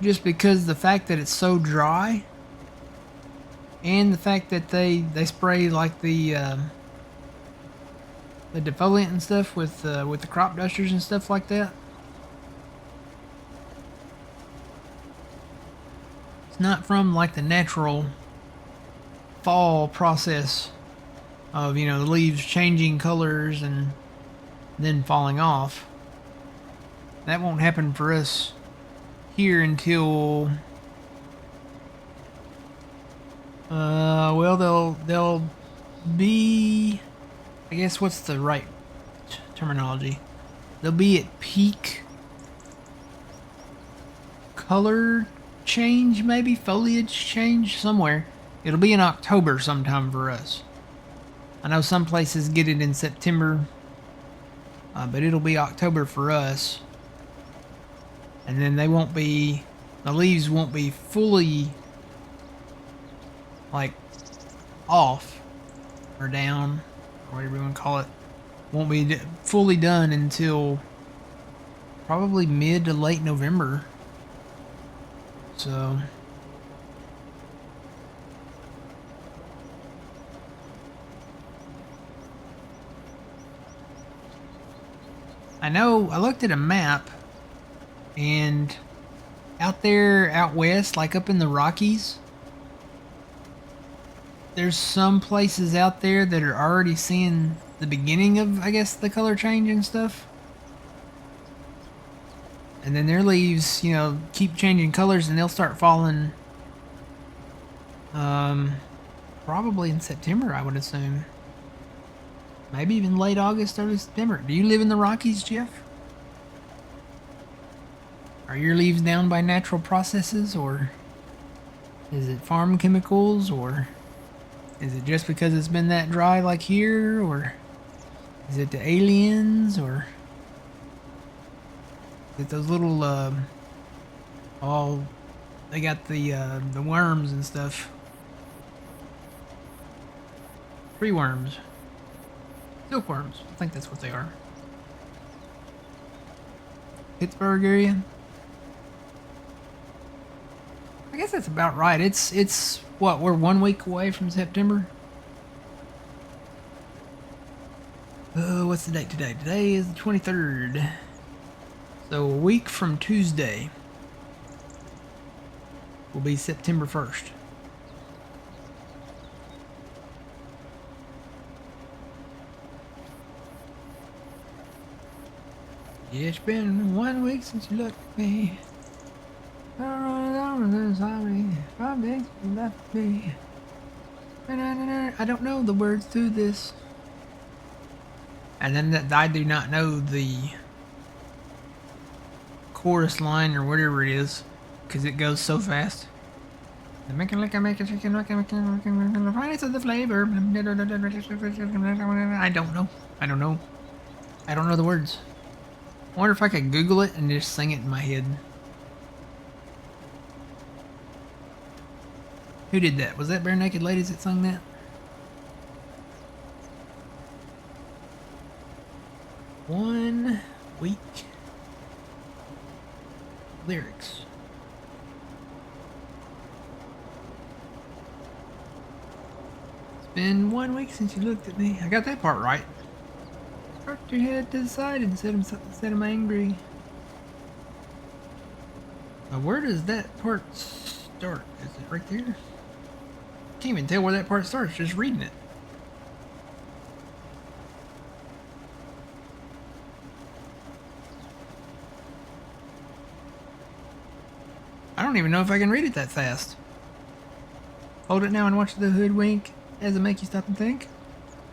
just because the fact that it's so dry, and the fact that they spray like the defoliant and stuff with the crop dusters and stuff like that. It's not from like the natural fall process of, you know, the leaves changing colors and then falling off. That won't happen for us here until well, they'll be, I guess, what's the right terminology? They'll be at peak color change, maybe foliage change somewhere. It'll be in October sometime for us. I know some places get it in September, but it'll be October for us. And then the leaves won't be fully, like, off or down, or whatever you want to call it. Won't be fully done until probably mid to late November. So I know I looked at a map, and out there out west, like up in the Rockies, there's some places out there that are already seeing the beginning of, I guess, the color change and stuff. And then their leaves, you know, keep changing colors, and they'll start falling probably in September, I would assume. Maybe even late August, early September. Do you live in the Rockies, Jeff? Are your leaves down by natural processes, or is it farm chemicals, or is it just because it's been that dry like here, or is it the aliens, or is it those little they got the worms and stuff. Free worms. Silkworms. I think that's what they are. Pittsburgh area. I guess that's about right. It's what, we're 1 week away from September. What's the date today? Today is the 23rd. So a week from Tuesday will be September 1st. It's been 1 week since you looked at me. 5 days you left me. I don't know the words to this. And then I do not know the chorus line or whatever it is, because it goes so fast. Make it like I make it chicken, the finest of the flavor. I don't know the words. I wonder if I could Google it and just sing it in my head. Who did that? Was that Bare Naked Ladies that sung that? One week lyrics. It's been 1 week since you looked at me. I got that part right. Start your head to the side and set him angry. Now where does that part start? Is it right there? Can't even tell where that part starts just reading it. I don't even know if I can read it that fast. Hold it now and watch the hood wink as it make you stop and think.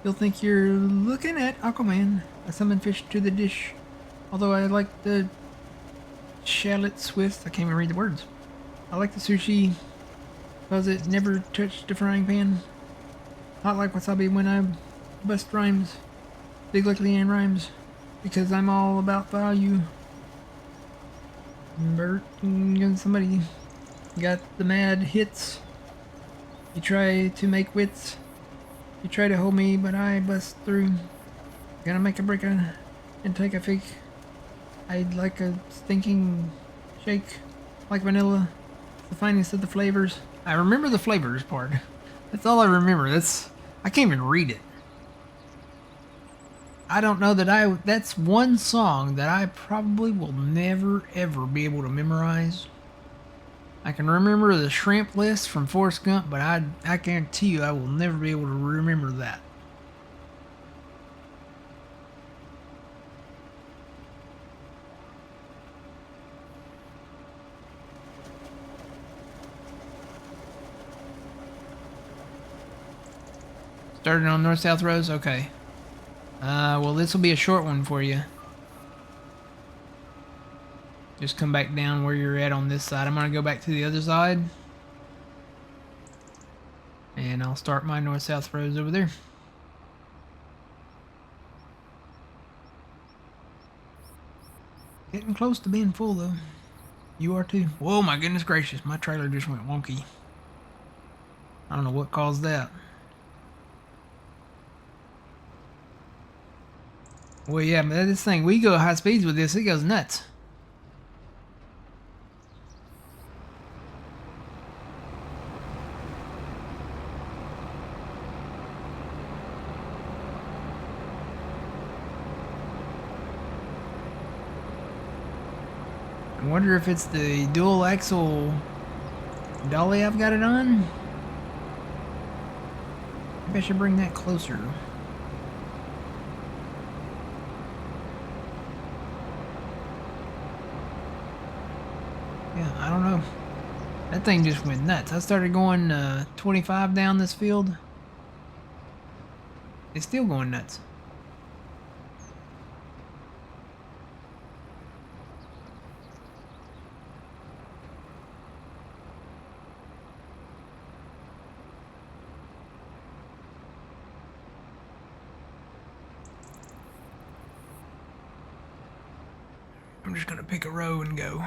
You'll think you're looking at Aquaman. I summon fish to the dish. Although I like the shallot Swiss. I can't even read the words. I like the sushi because it never touched the frying pan. Hot like wasabi when I bust rhymes. Big like Leanne rhymes. Because I'm all about value. Bert and somebody got the mad hits. You try to make wits. You try to hold me, but I bust through. Gonna make a break and take a fake. I'd like a stinking shake. Like vanilla. The finest of the flavors. I remember the flavors part. That's all I remember. I can't even read it. I don't know that that's one song that I probably will never ever be able to memorize. I can remember the shrimp list from Forrest Gump, but I guarantee you I will never be able to remember that. Started on north-south roads? Okay. Well, this will be a short one for you. Just come back down where you're at on this side. I'm going to go back to the other side. And I'll start my north-south roads over there. Getting close to being full, though. You are too. Whoa, my goodness gracious. My trailer just went wonky. I don't know what caused that. Well, yeah, but this thing, we go high speeds with this, it goes nuts. I wonder if it's the dual axle dolly I've got it on. Maybe I should bring that closer. Yeah, I don't know. That thing just went nuts. I started going 25 down this field. It's still going nuts. I'm just gonna pick a row and go.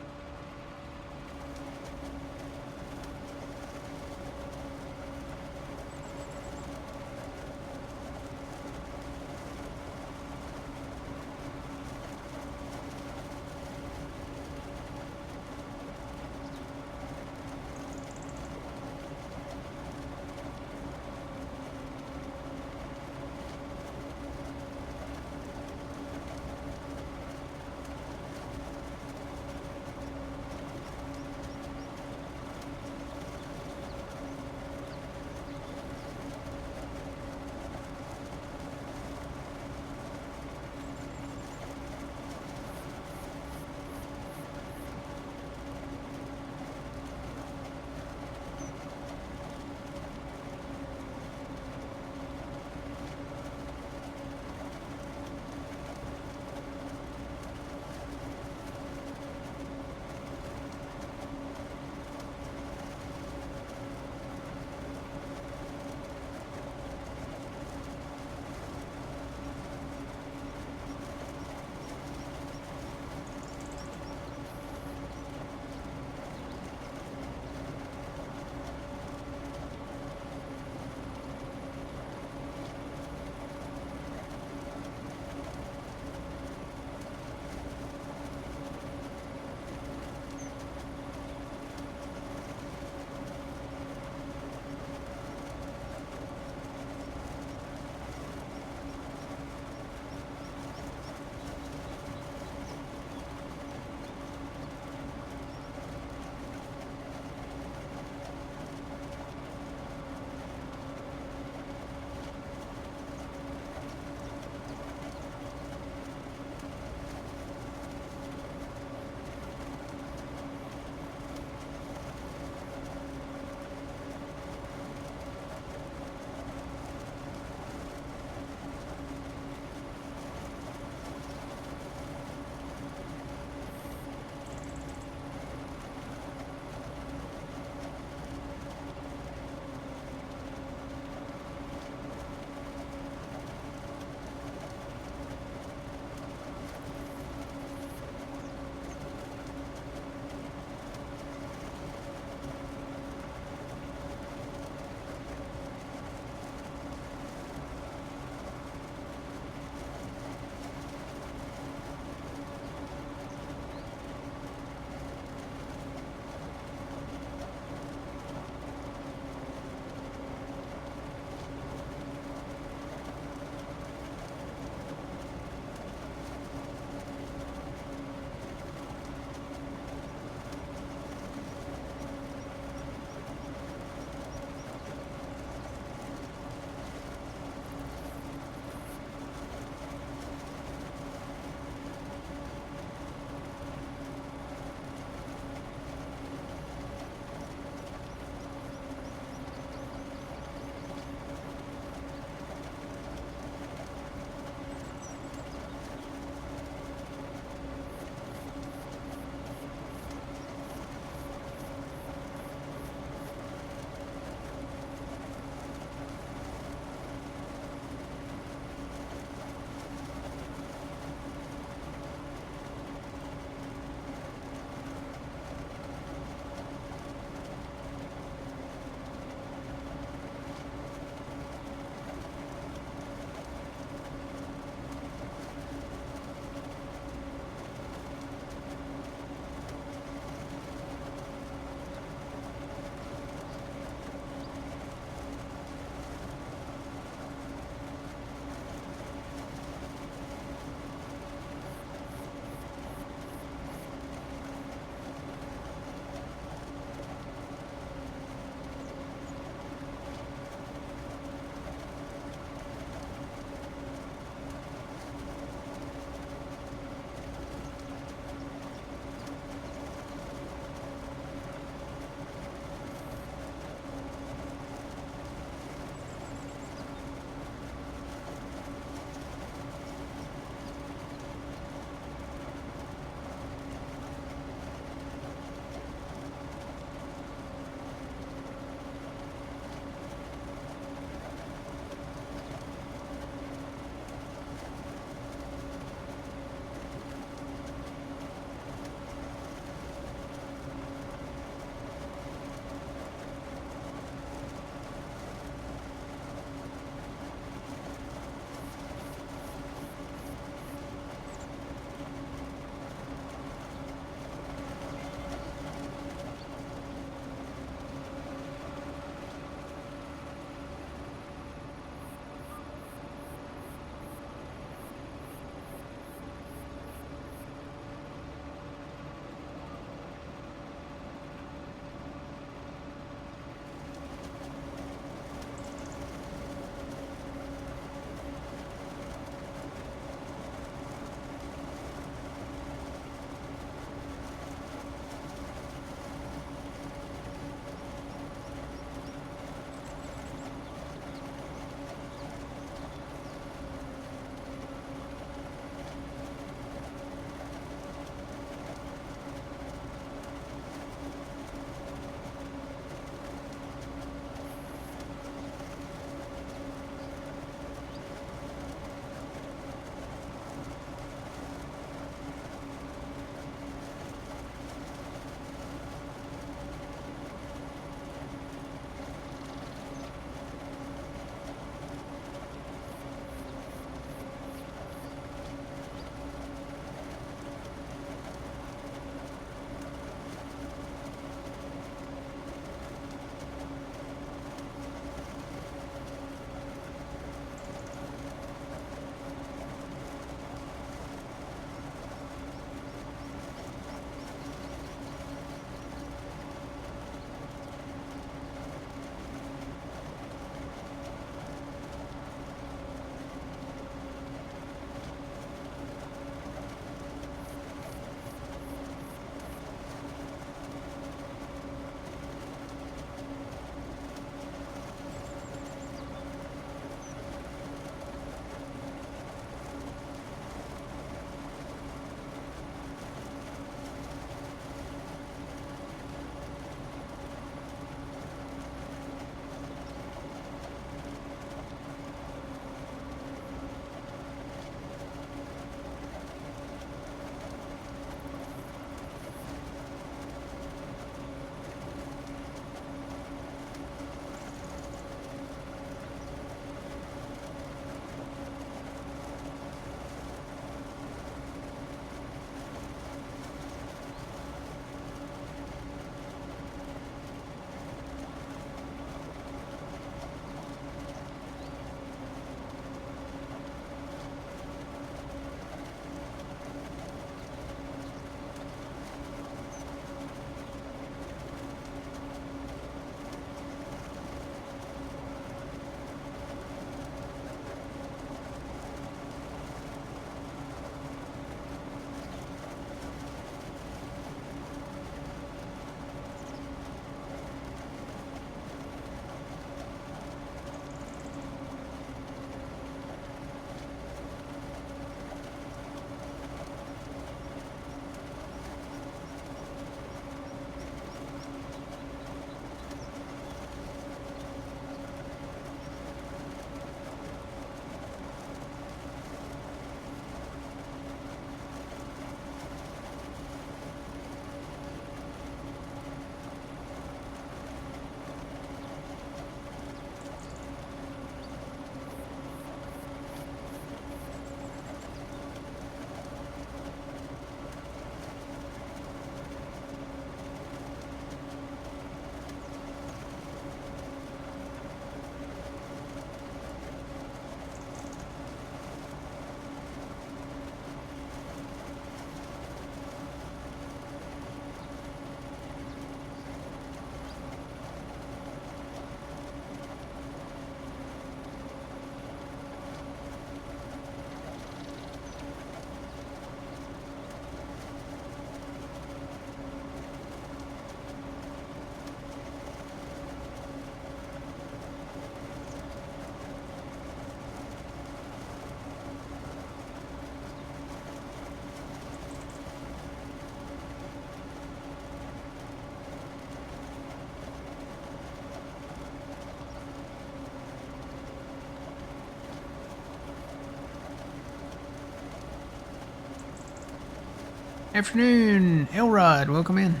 Afternoon, Elrod. Welcome in.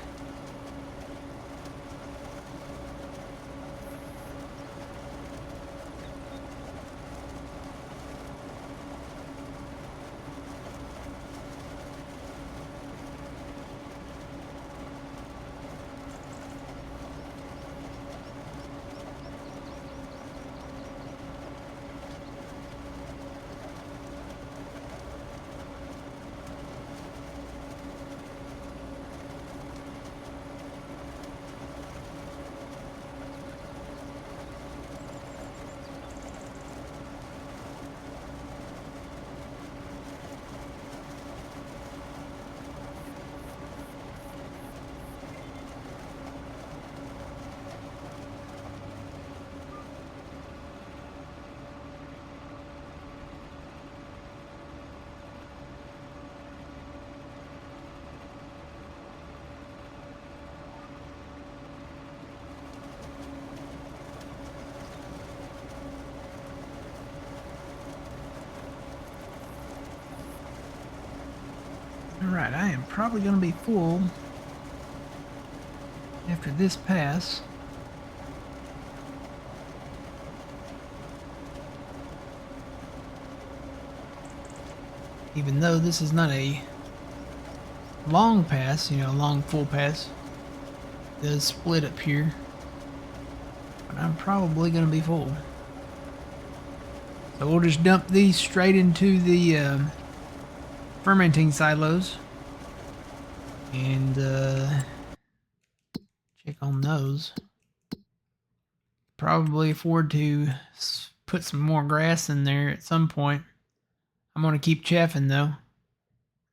Alright, I am probably going to be full after this pass. Even though this is not a long pass, you know, long full pass. It does split up here. But I'm probably going to be full. So we'll just dump these straight into the fermenting silos and check on those. Probably afford to put some more grass in there at some point. I'm going to keep chaffing though,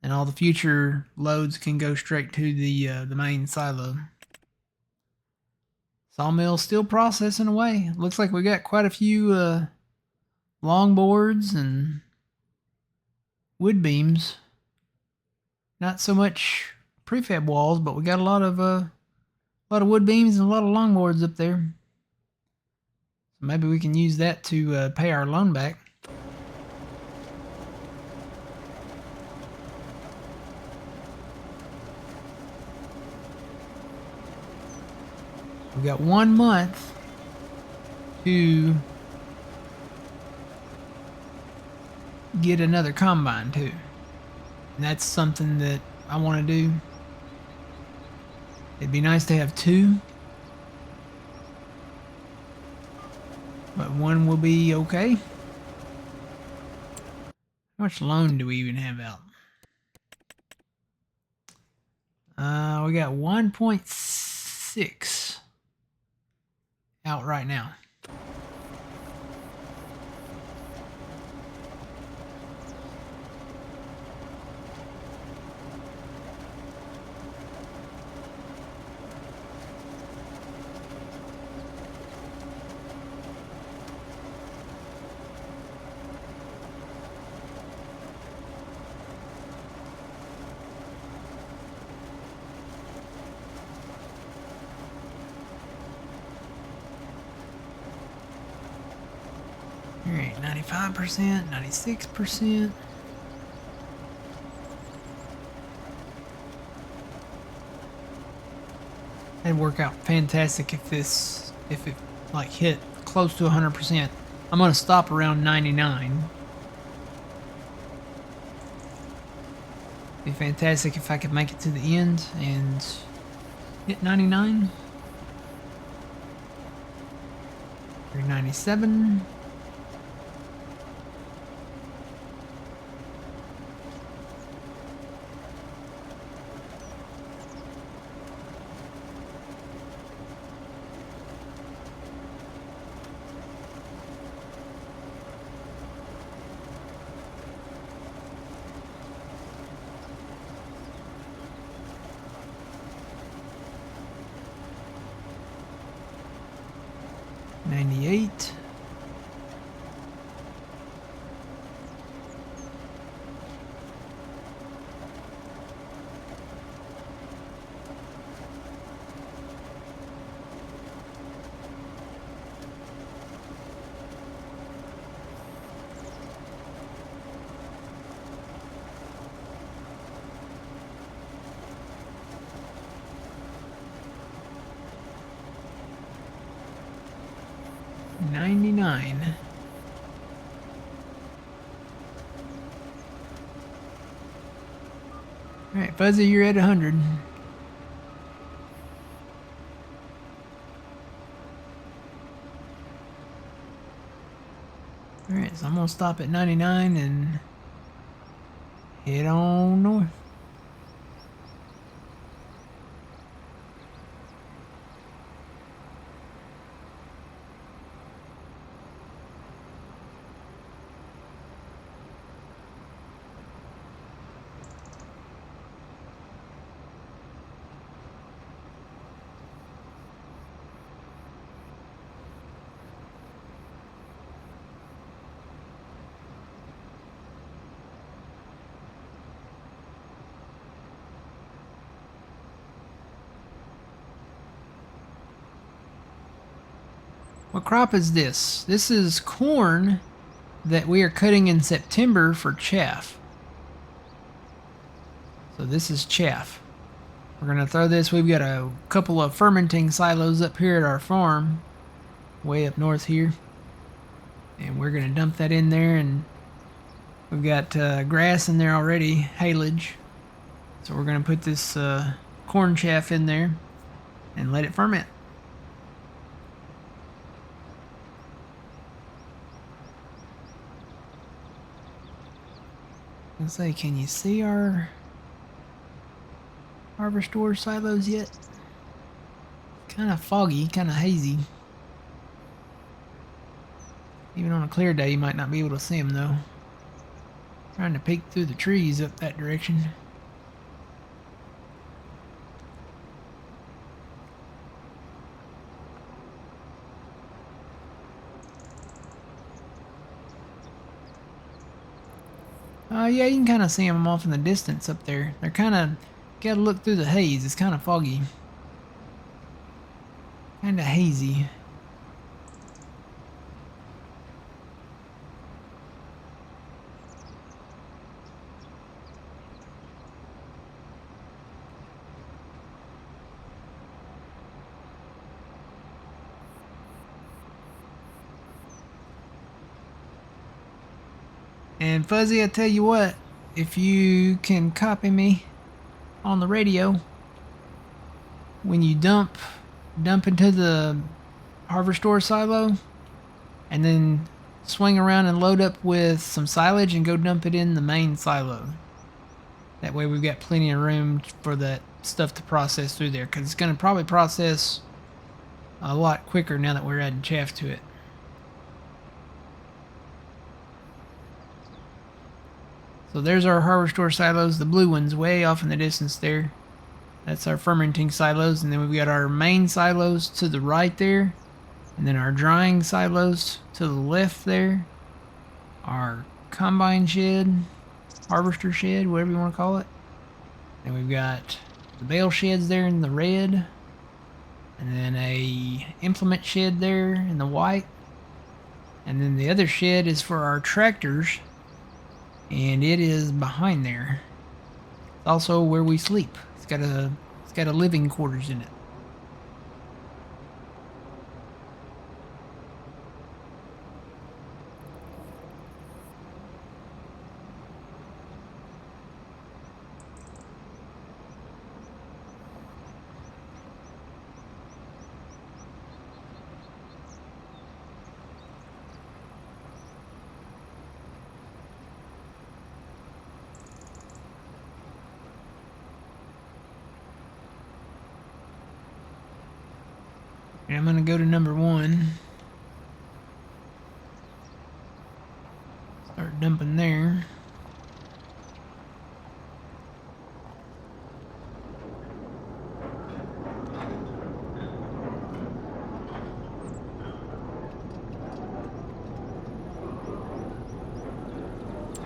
and all the future loads can go straight to the main silo. Sawmill's still processing away. Looks like we got quite a few longboards and wood beams. Not so much prefab walls, but we got a lot of wood beams and a lot of longboards up there. So maybe we can use that to pay our loan back. We got 1 month to get another combine too. And that's something that I want to do. It'd be nice to have 2. But 1 will be okay. How much loan do we even have out? We got 1.6 out right now. Alright, 95%, 96%. That'd work out fantastic if it like hit close to 100%. I'm gonna stop around 99. Be fantastic if I could make it to the end and hit 99. Or 97. $98. 99. Alright, Fuzzy, you're at 100. Alright, so I'm gonna stop at 99 and head on north. What crop is this? This is corn that we are cutting in September for chaff. So this is chaff. We're going to throw this. We've got a couple of fermenting silos up here at our farm, way up north here. And we're going to dump that in there, and we've got grass in there already, haylage. So we're going to put this corn chaff in there and let it ferment. I'll say, can you see our harvester silos yet? Kind of foggy, kind of hazy. Even on a clear day, you might not be able to see them though. Trying to peek through the trees up that direction. Yeah, you can kind of see them off in the distance up there. They're kind of, gotta look through the haze. It's kind of foggy. Kind of hazy. And Fuzzy, I tell you what, if you can copy me on the radio, when you dump into the harvester silo, and then swing around and load up with some silage and go dump it in the main silo. That way we've got plenty of room for that stuff to process through there, because it's going to probably process a lot quicker now that we're adding chaff to it. So there's our harvester silos, the blue ones way off in the distance there. That's our fermenting silos, and then we've got our main silos to the right there, and then our drying silos to the left there. Our combine shed, harvester shed, whatever you want to call it. Then we've got the bale sheds there in the red, and then a implement shed there in the white, and then the other shed is for our tractors. And it is behind there. It's also where we sleep. It's got a living quarters in it. And I'm going to go to number 1. Start dumping there.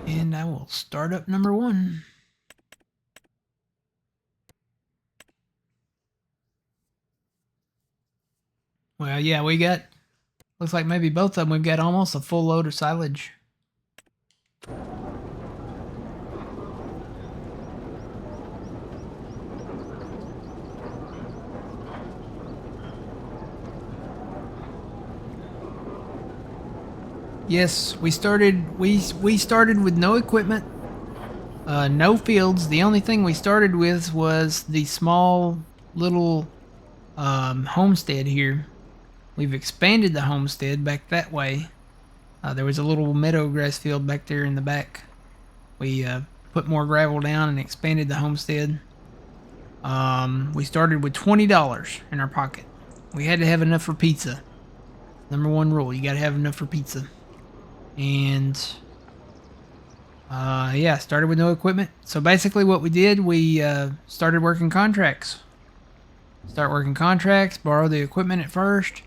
And I will start up number 1. Well, yeah, we got, looks like maybe both of them, we've got almost a full load of silage. Yes, we started with no equipment, no fields. The only thing we started with was the small little homestead here. We've expanded the homestead back that way. There was a little meadow grass field back there in the back. We put more gravel down and expanded the homestead. We started with $20 in our pocket. We had to have enough for pizza. Number one rule, you gotta have enough for pizza. And yeah, started with no equipment. So basically what we did, we started working contracts. Start working contracts, borrow the equipment at first.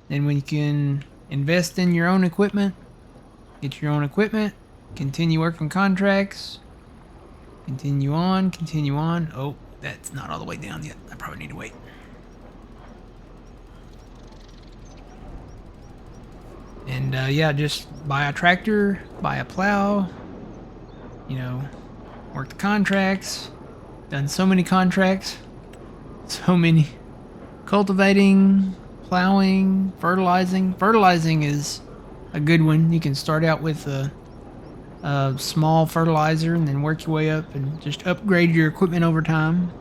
Then when you can invest in your own equipment, get your own equipment, continue working contracts, continue on, continue on. Oh, that's not all the way down yet. I probably need to wait. And yeah, just buy a tractor, buy a plow, you know, work the contracts. Done so many contracts, so many. Cultivating, plowing, fertilizing. Fertilizing is a good one. You can start out with a small fertilizer and then work your way up and just upgrade your equipment over time.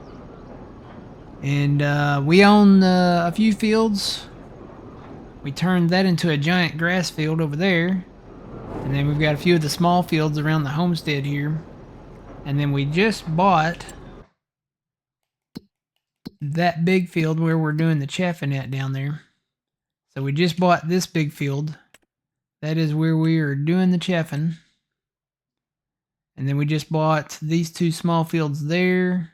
And we own a few fields. We turned that into a giant grass field over there. And then we've got a few of the small fields around the homestead here. And then we just bought that big field where we're doing the chaffing at down there. So we just bought this big field. That is where we are doing the chaffing. And then we just bought these two small fields there.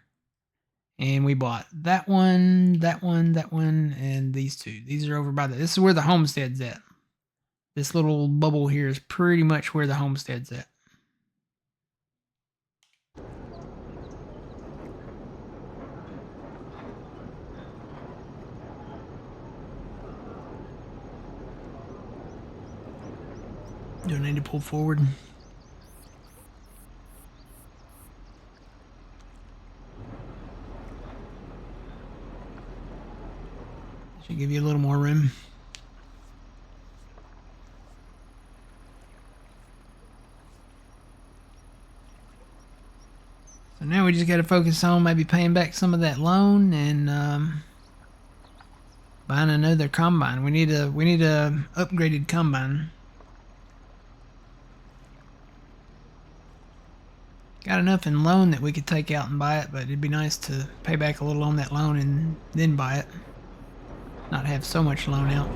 And we bought that one, that one, that one, and these two. These are over by this is where the homestead's at. This little bubble here is pretty much where the homestead's at. Do I need to pull forward? Should give you a little more room. So now we just got to focus on maybe paying back some of that loan and buying another combine. We need a upgraded combine. Got enough in loan that we could take out and buy it, but it'd be nice to pay back a little on that loan and then buy it. Not have so much loan out.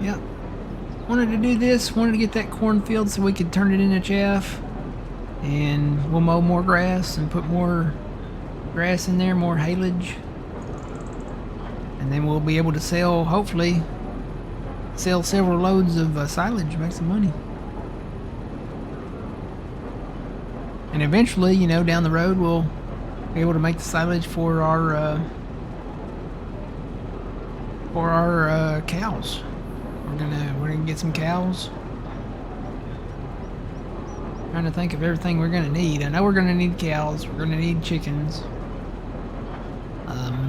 Yep. Wanted to do this, wanted to get that cornfield so we could turn it into chaff. And we'll mow more grass and put more grass in there, more haylage. And then we'll be able to sell, hopefully, sell several loads of silage, make some money. And eventually, you know, down the road, we'll be able to make the silage for our cows. We're gonna get some cows. Trying to think of everything we're gonna need. I know we're gonna need cows. We're gonna need chickens.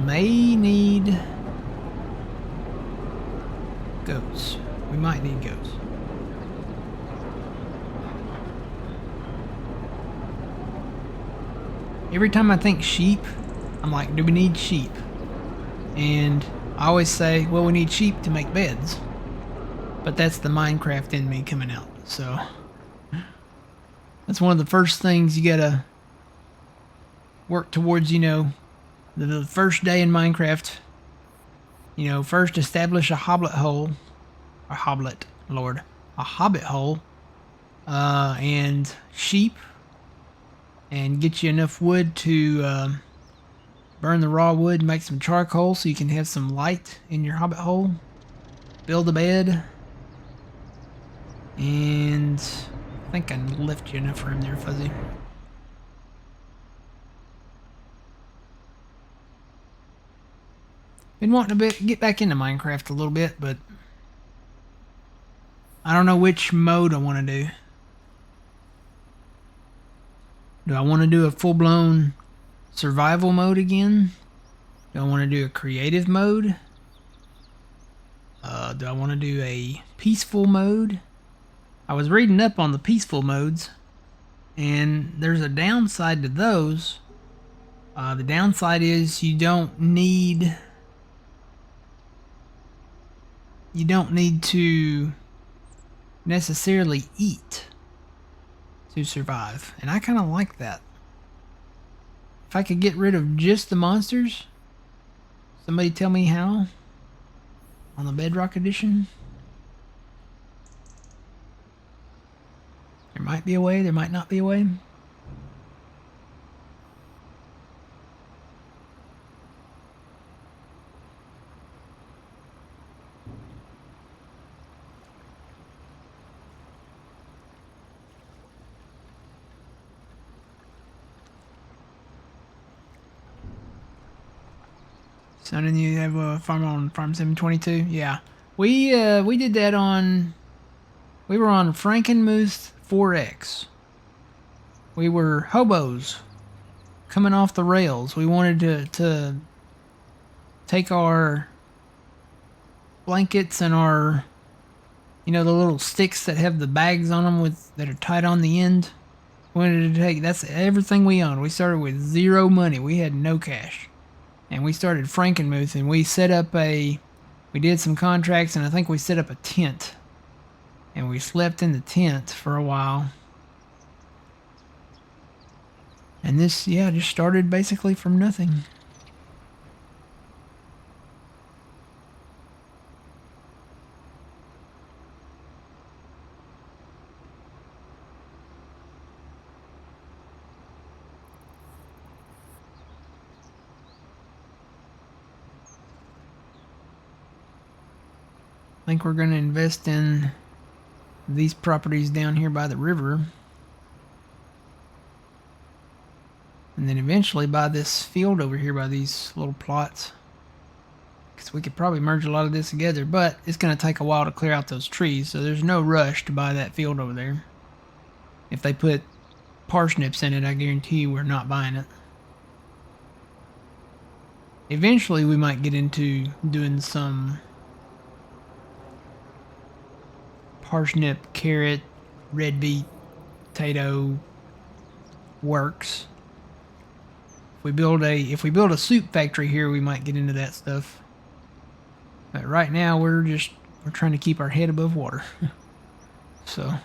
May need goats. We might need goats. Every time I think sheep, I'm like, do we need sheep? And I always say, well, we need sheep to make beds. But that's the Minecraft in me coming out. So that's one of the first things you gotta work towards, you know, the first day in Minecraft. You know, first establish a hobbit hole. A hobbit, Lord. A hobbit hole. And sheep. And get you enough wood to burn the raw wood and make some charcoal so you can have some light in your hobbit hole. Build a bed. And I think I left you enough room there, Fuzzy. Been wanting to get back into Minecraft a little bit, but I don't know which mode I want to do. Do I want to do a full-blown survival mode again? Do I want to do a creative mode? Do I want to do a peaceful mode? I was reading up on the peaceful modes, and there's a downside to those. The downside is you don't need to necessarily eat to survive, and I kind of like that. If I could get rid of just the monsters, somebody tell me how on the Bedrock Edition. There might be a way, there might not be a way. Son and you have a farm on Farm 722? Yeah. We did that on... We were on Frankenmuth 4X. We were hobos coming off the rails. We wanted to take our blankets and our... You know, the little sticks that have the bags on them that are tied on the end? We wanted to take... That's everything we owned. We started with 0 money. We had no cash. And we started Frankenmuth, and we set up we did some contracts, and I think we set up a tent. And we slept in the tent for a while. And this, yeah, just started basically from nothing. I think we're going to invest in these properties down here by the river. And then eventually buy this field over here by these little plots. Because we could probably merge a lot of this together, but it's going to take a while to clear out those trees, so there's no rush to buy that field over there. If they put parsnips in it, I guarantee you we're not buying it. Eventually we might get into doing some parsnip, carrot, red beet, potato works. If we build a soup factory here, we might get into that stuff. But right now we're trying to keep our head above water. So I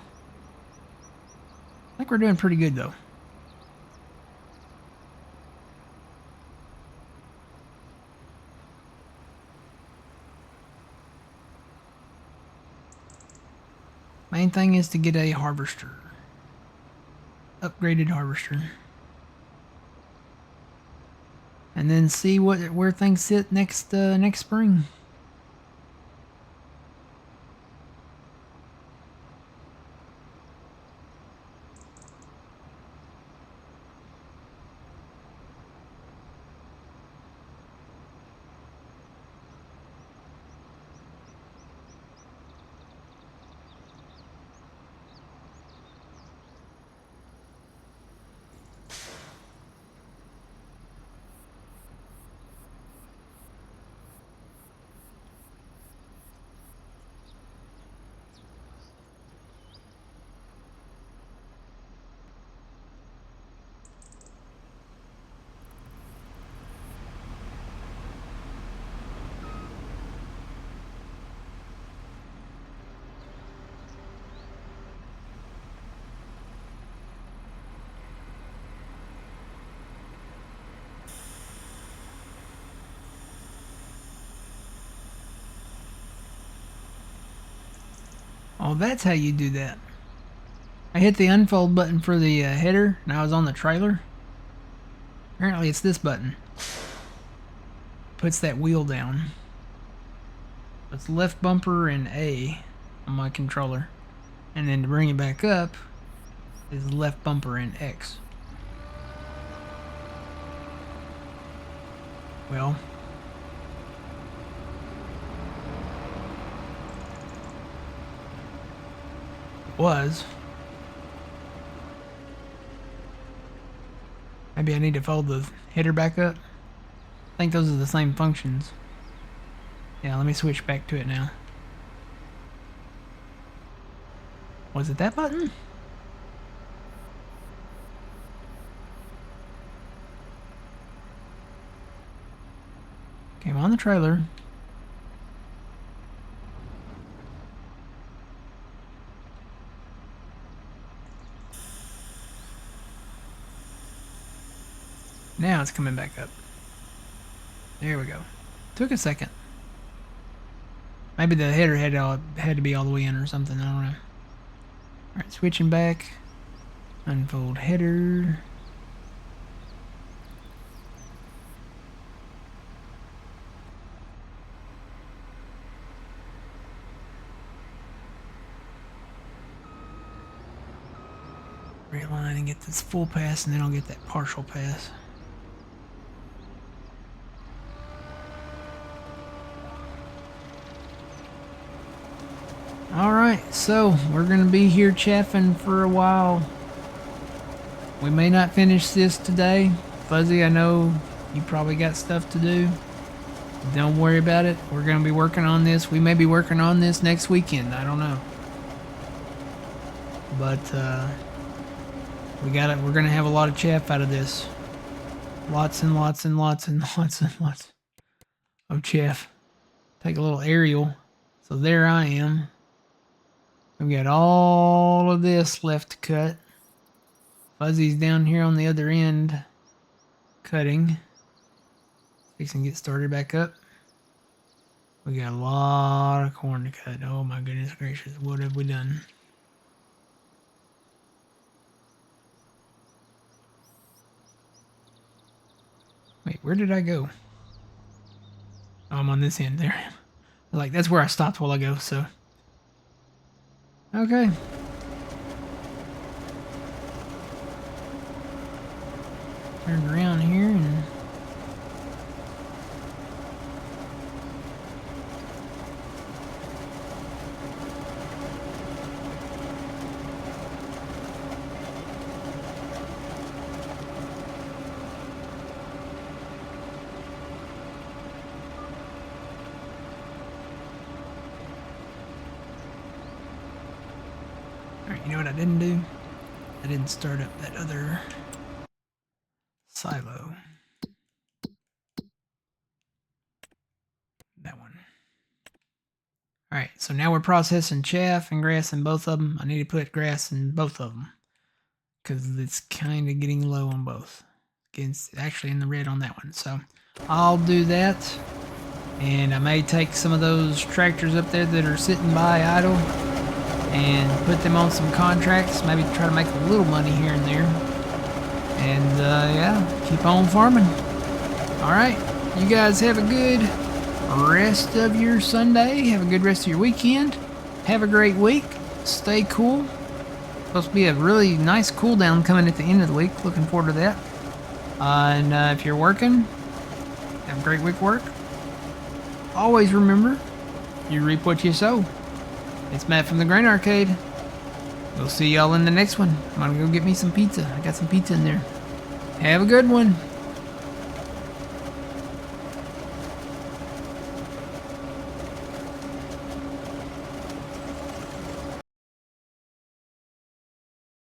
think we're doing pretty good though. Main thing is to get a harvester. Upgraded harvester. And then see where things sit next spring. Oh, that's how you do that. I hit the unfold button for the header, and I was on the trailer. Apparently it's this button. Puts that wheel down. It's left bumper and A on my controller. And then to bring it back up is left bumper and X. Well, was. Maybe I need to fold the header back up. I think those are the same functions. Yeah, let me switch back to it now. Was it that button? Came on the trailer. Now it's coming back up. There we go. Took a second. Maybe the header had to be all the way in or something. I don't know. Alright, switching back. Unfold header. Realign and get this full pass, and then I'll get that partial pass. Alright, so we're going to be here chaffing for a while. We may not finish this today. Fuzzy, I know you probably got stuff to do. Don't worry about it. We're going to be working on this. We may be working on this next weekend. I don't know. But we're going to have a lot of chaff out of this. Lots and lots and lots and lots and lots of chaff. Take a little aerial. So there I am. We've got all of this left to cut. Fuzzy's down here on the other end cutting. Fixing to get started back up. We got a lot of corn to cut. Oh my goodness gracious, what have we done? Wait, where did I go? Oh, I'm on this end there. Like, that's where I stopped while ago, so. Okay. Turn around here and alright, you know what I didn't do? I didn't start up that other silo. That one. Alright, so now we're processing chaff and grass in both of them. I need to put grass in both of them because it's kind of getting low on both. It's actually in the red on that one. So I'll do that. And I may take some of those tractors up there that are sitting by idle and put them on some contracts. Maybe try to make a little money here and there. And yeah, keep on farming. Alright, you guys have a good rest of your Sunday. Have a good rest of your weekend. Have a great week. Stay cool. Supposed to be a really nice cool down coming at the end of the week. Looking forward to that. And if you're working, have a great week work. Always remember, you reap what you sow. It's Matt from the Grain Arcade. We'll see y'all in the next one. I'm gonna go get me some pizza. I got some pizza in there. Have a good one.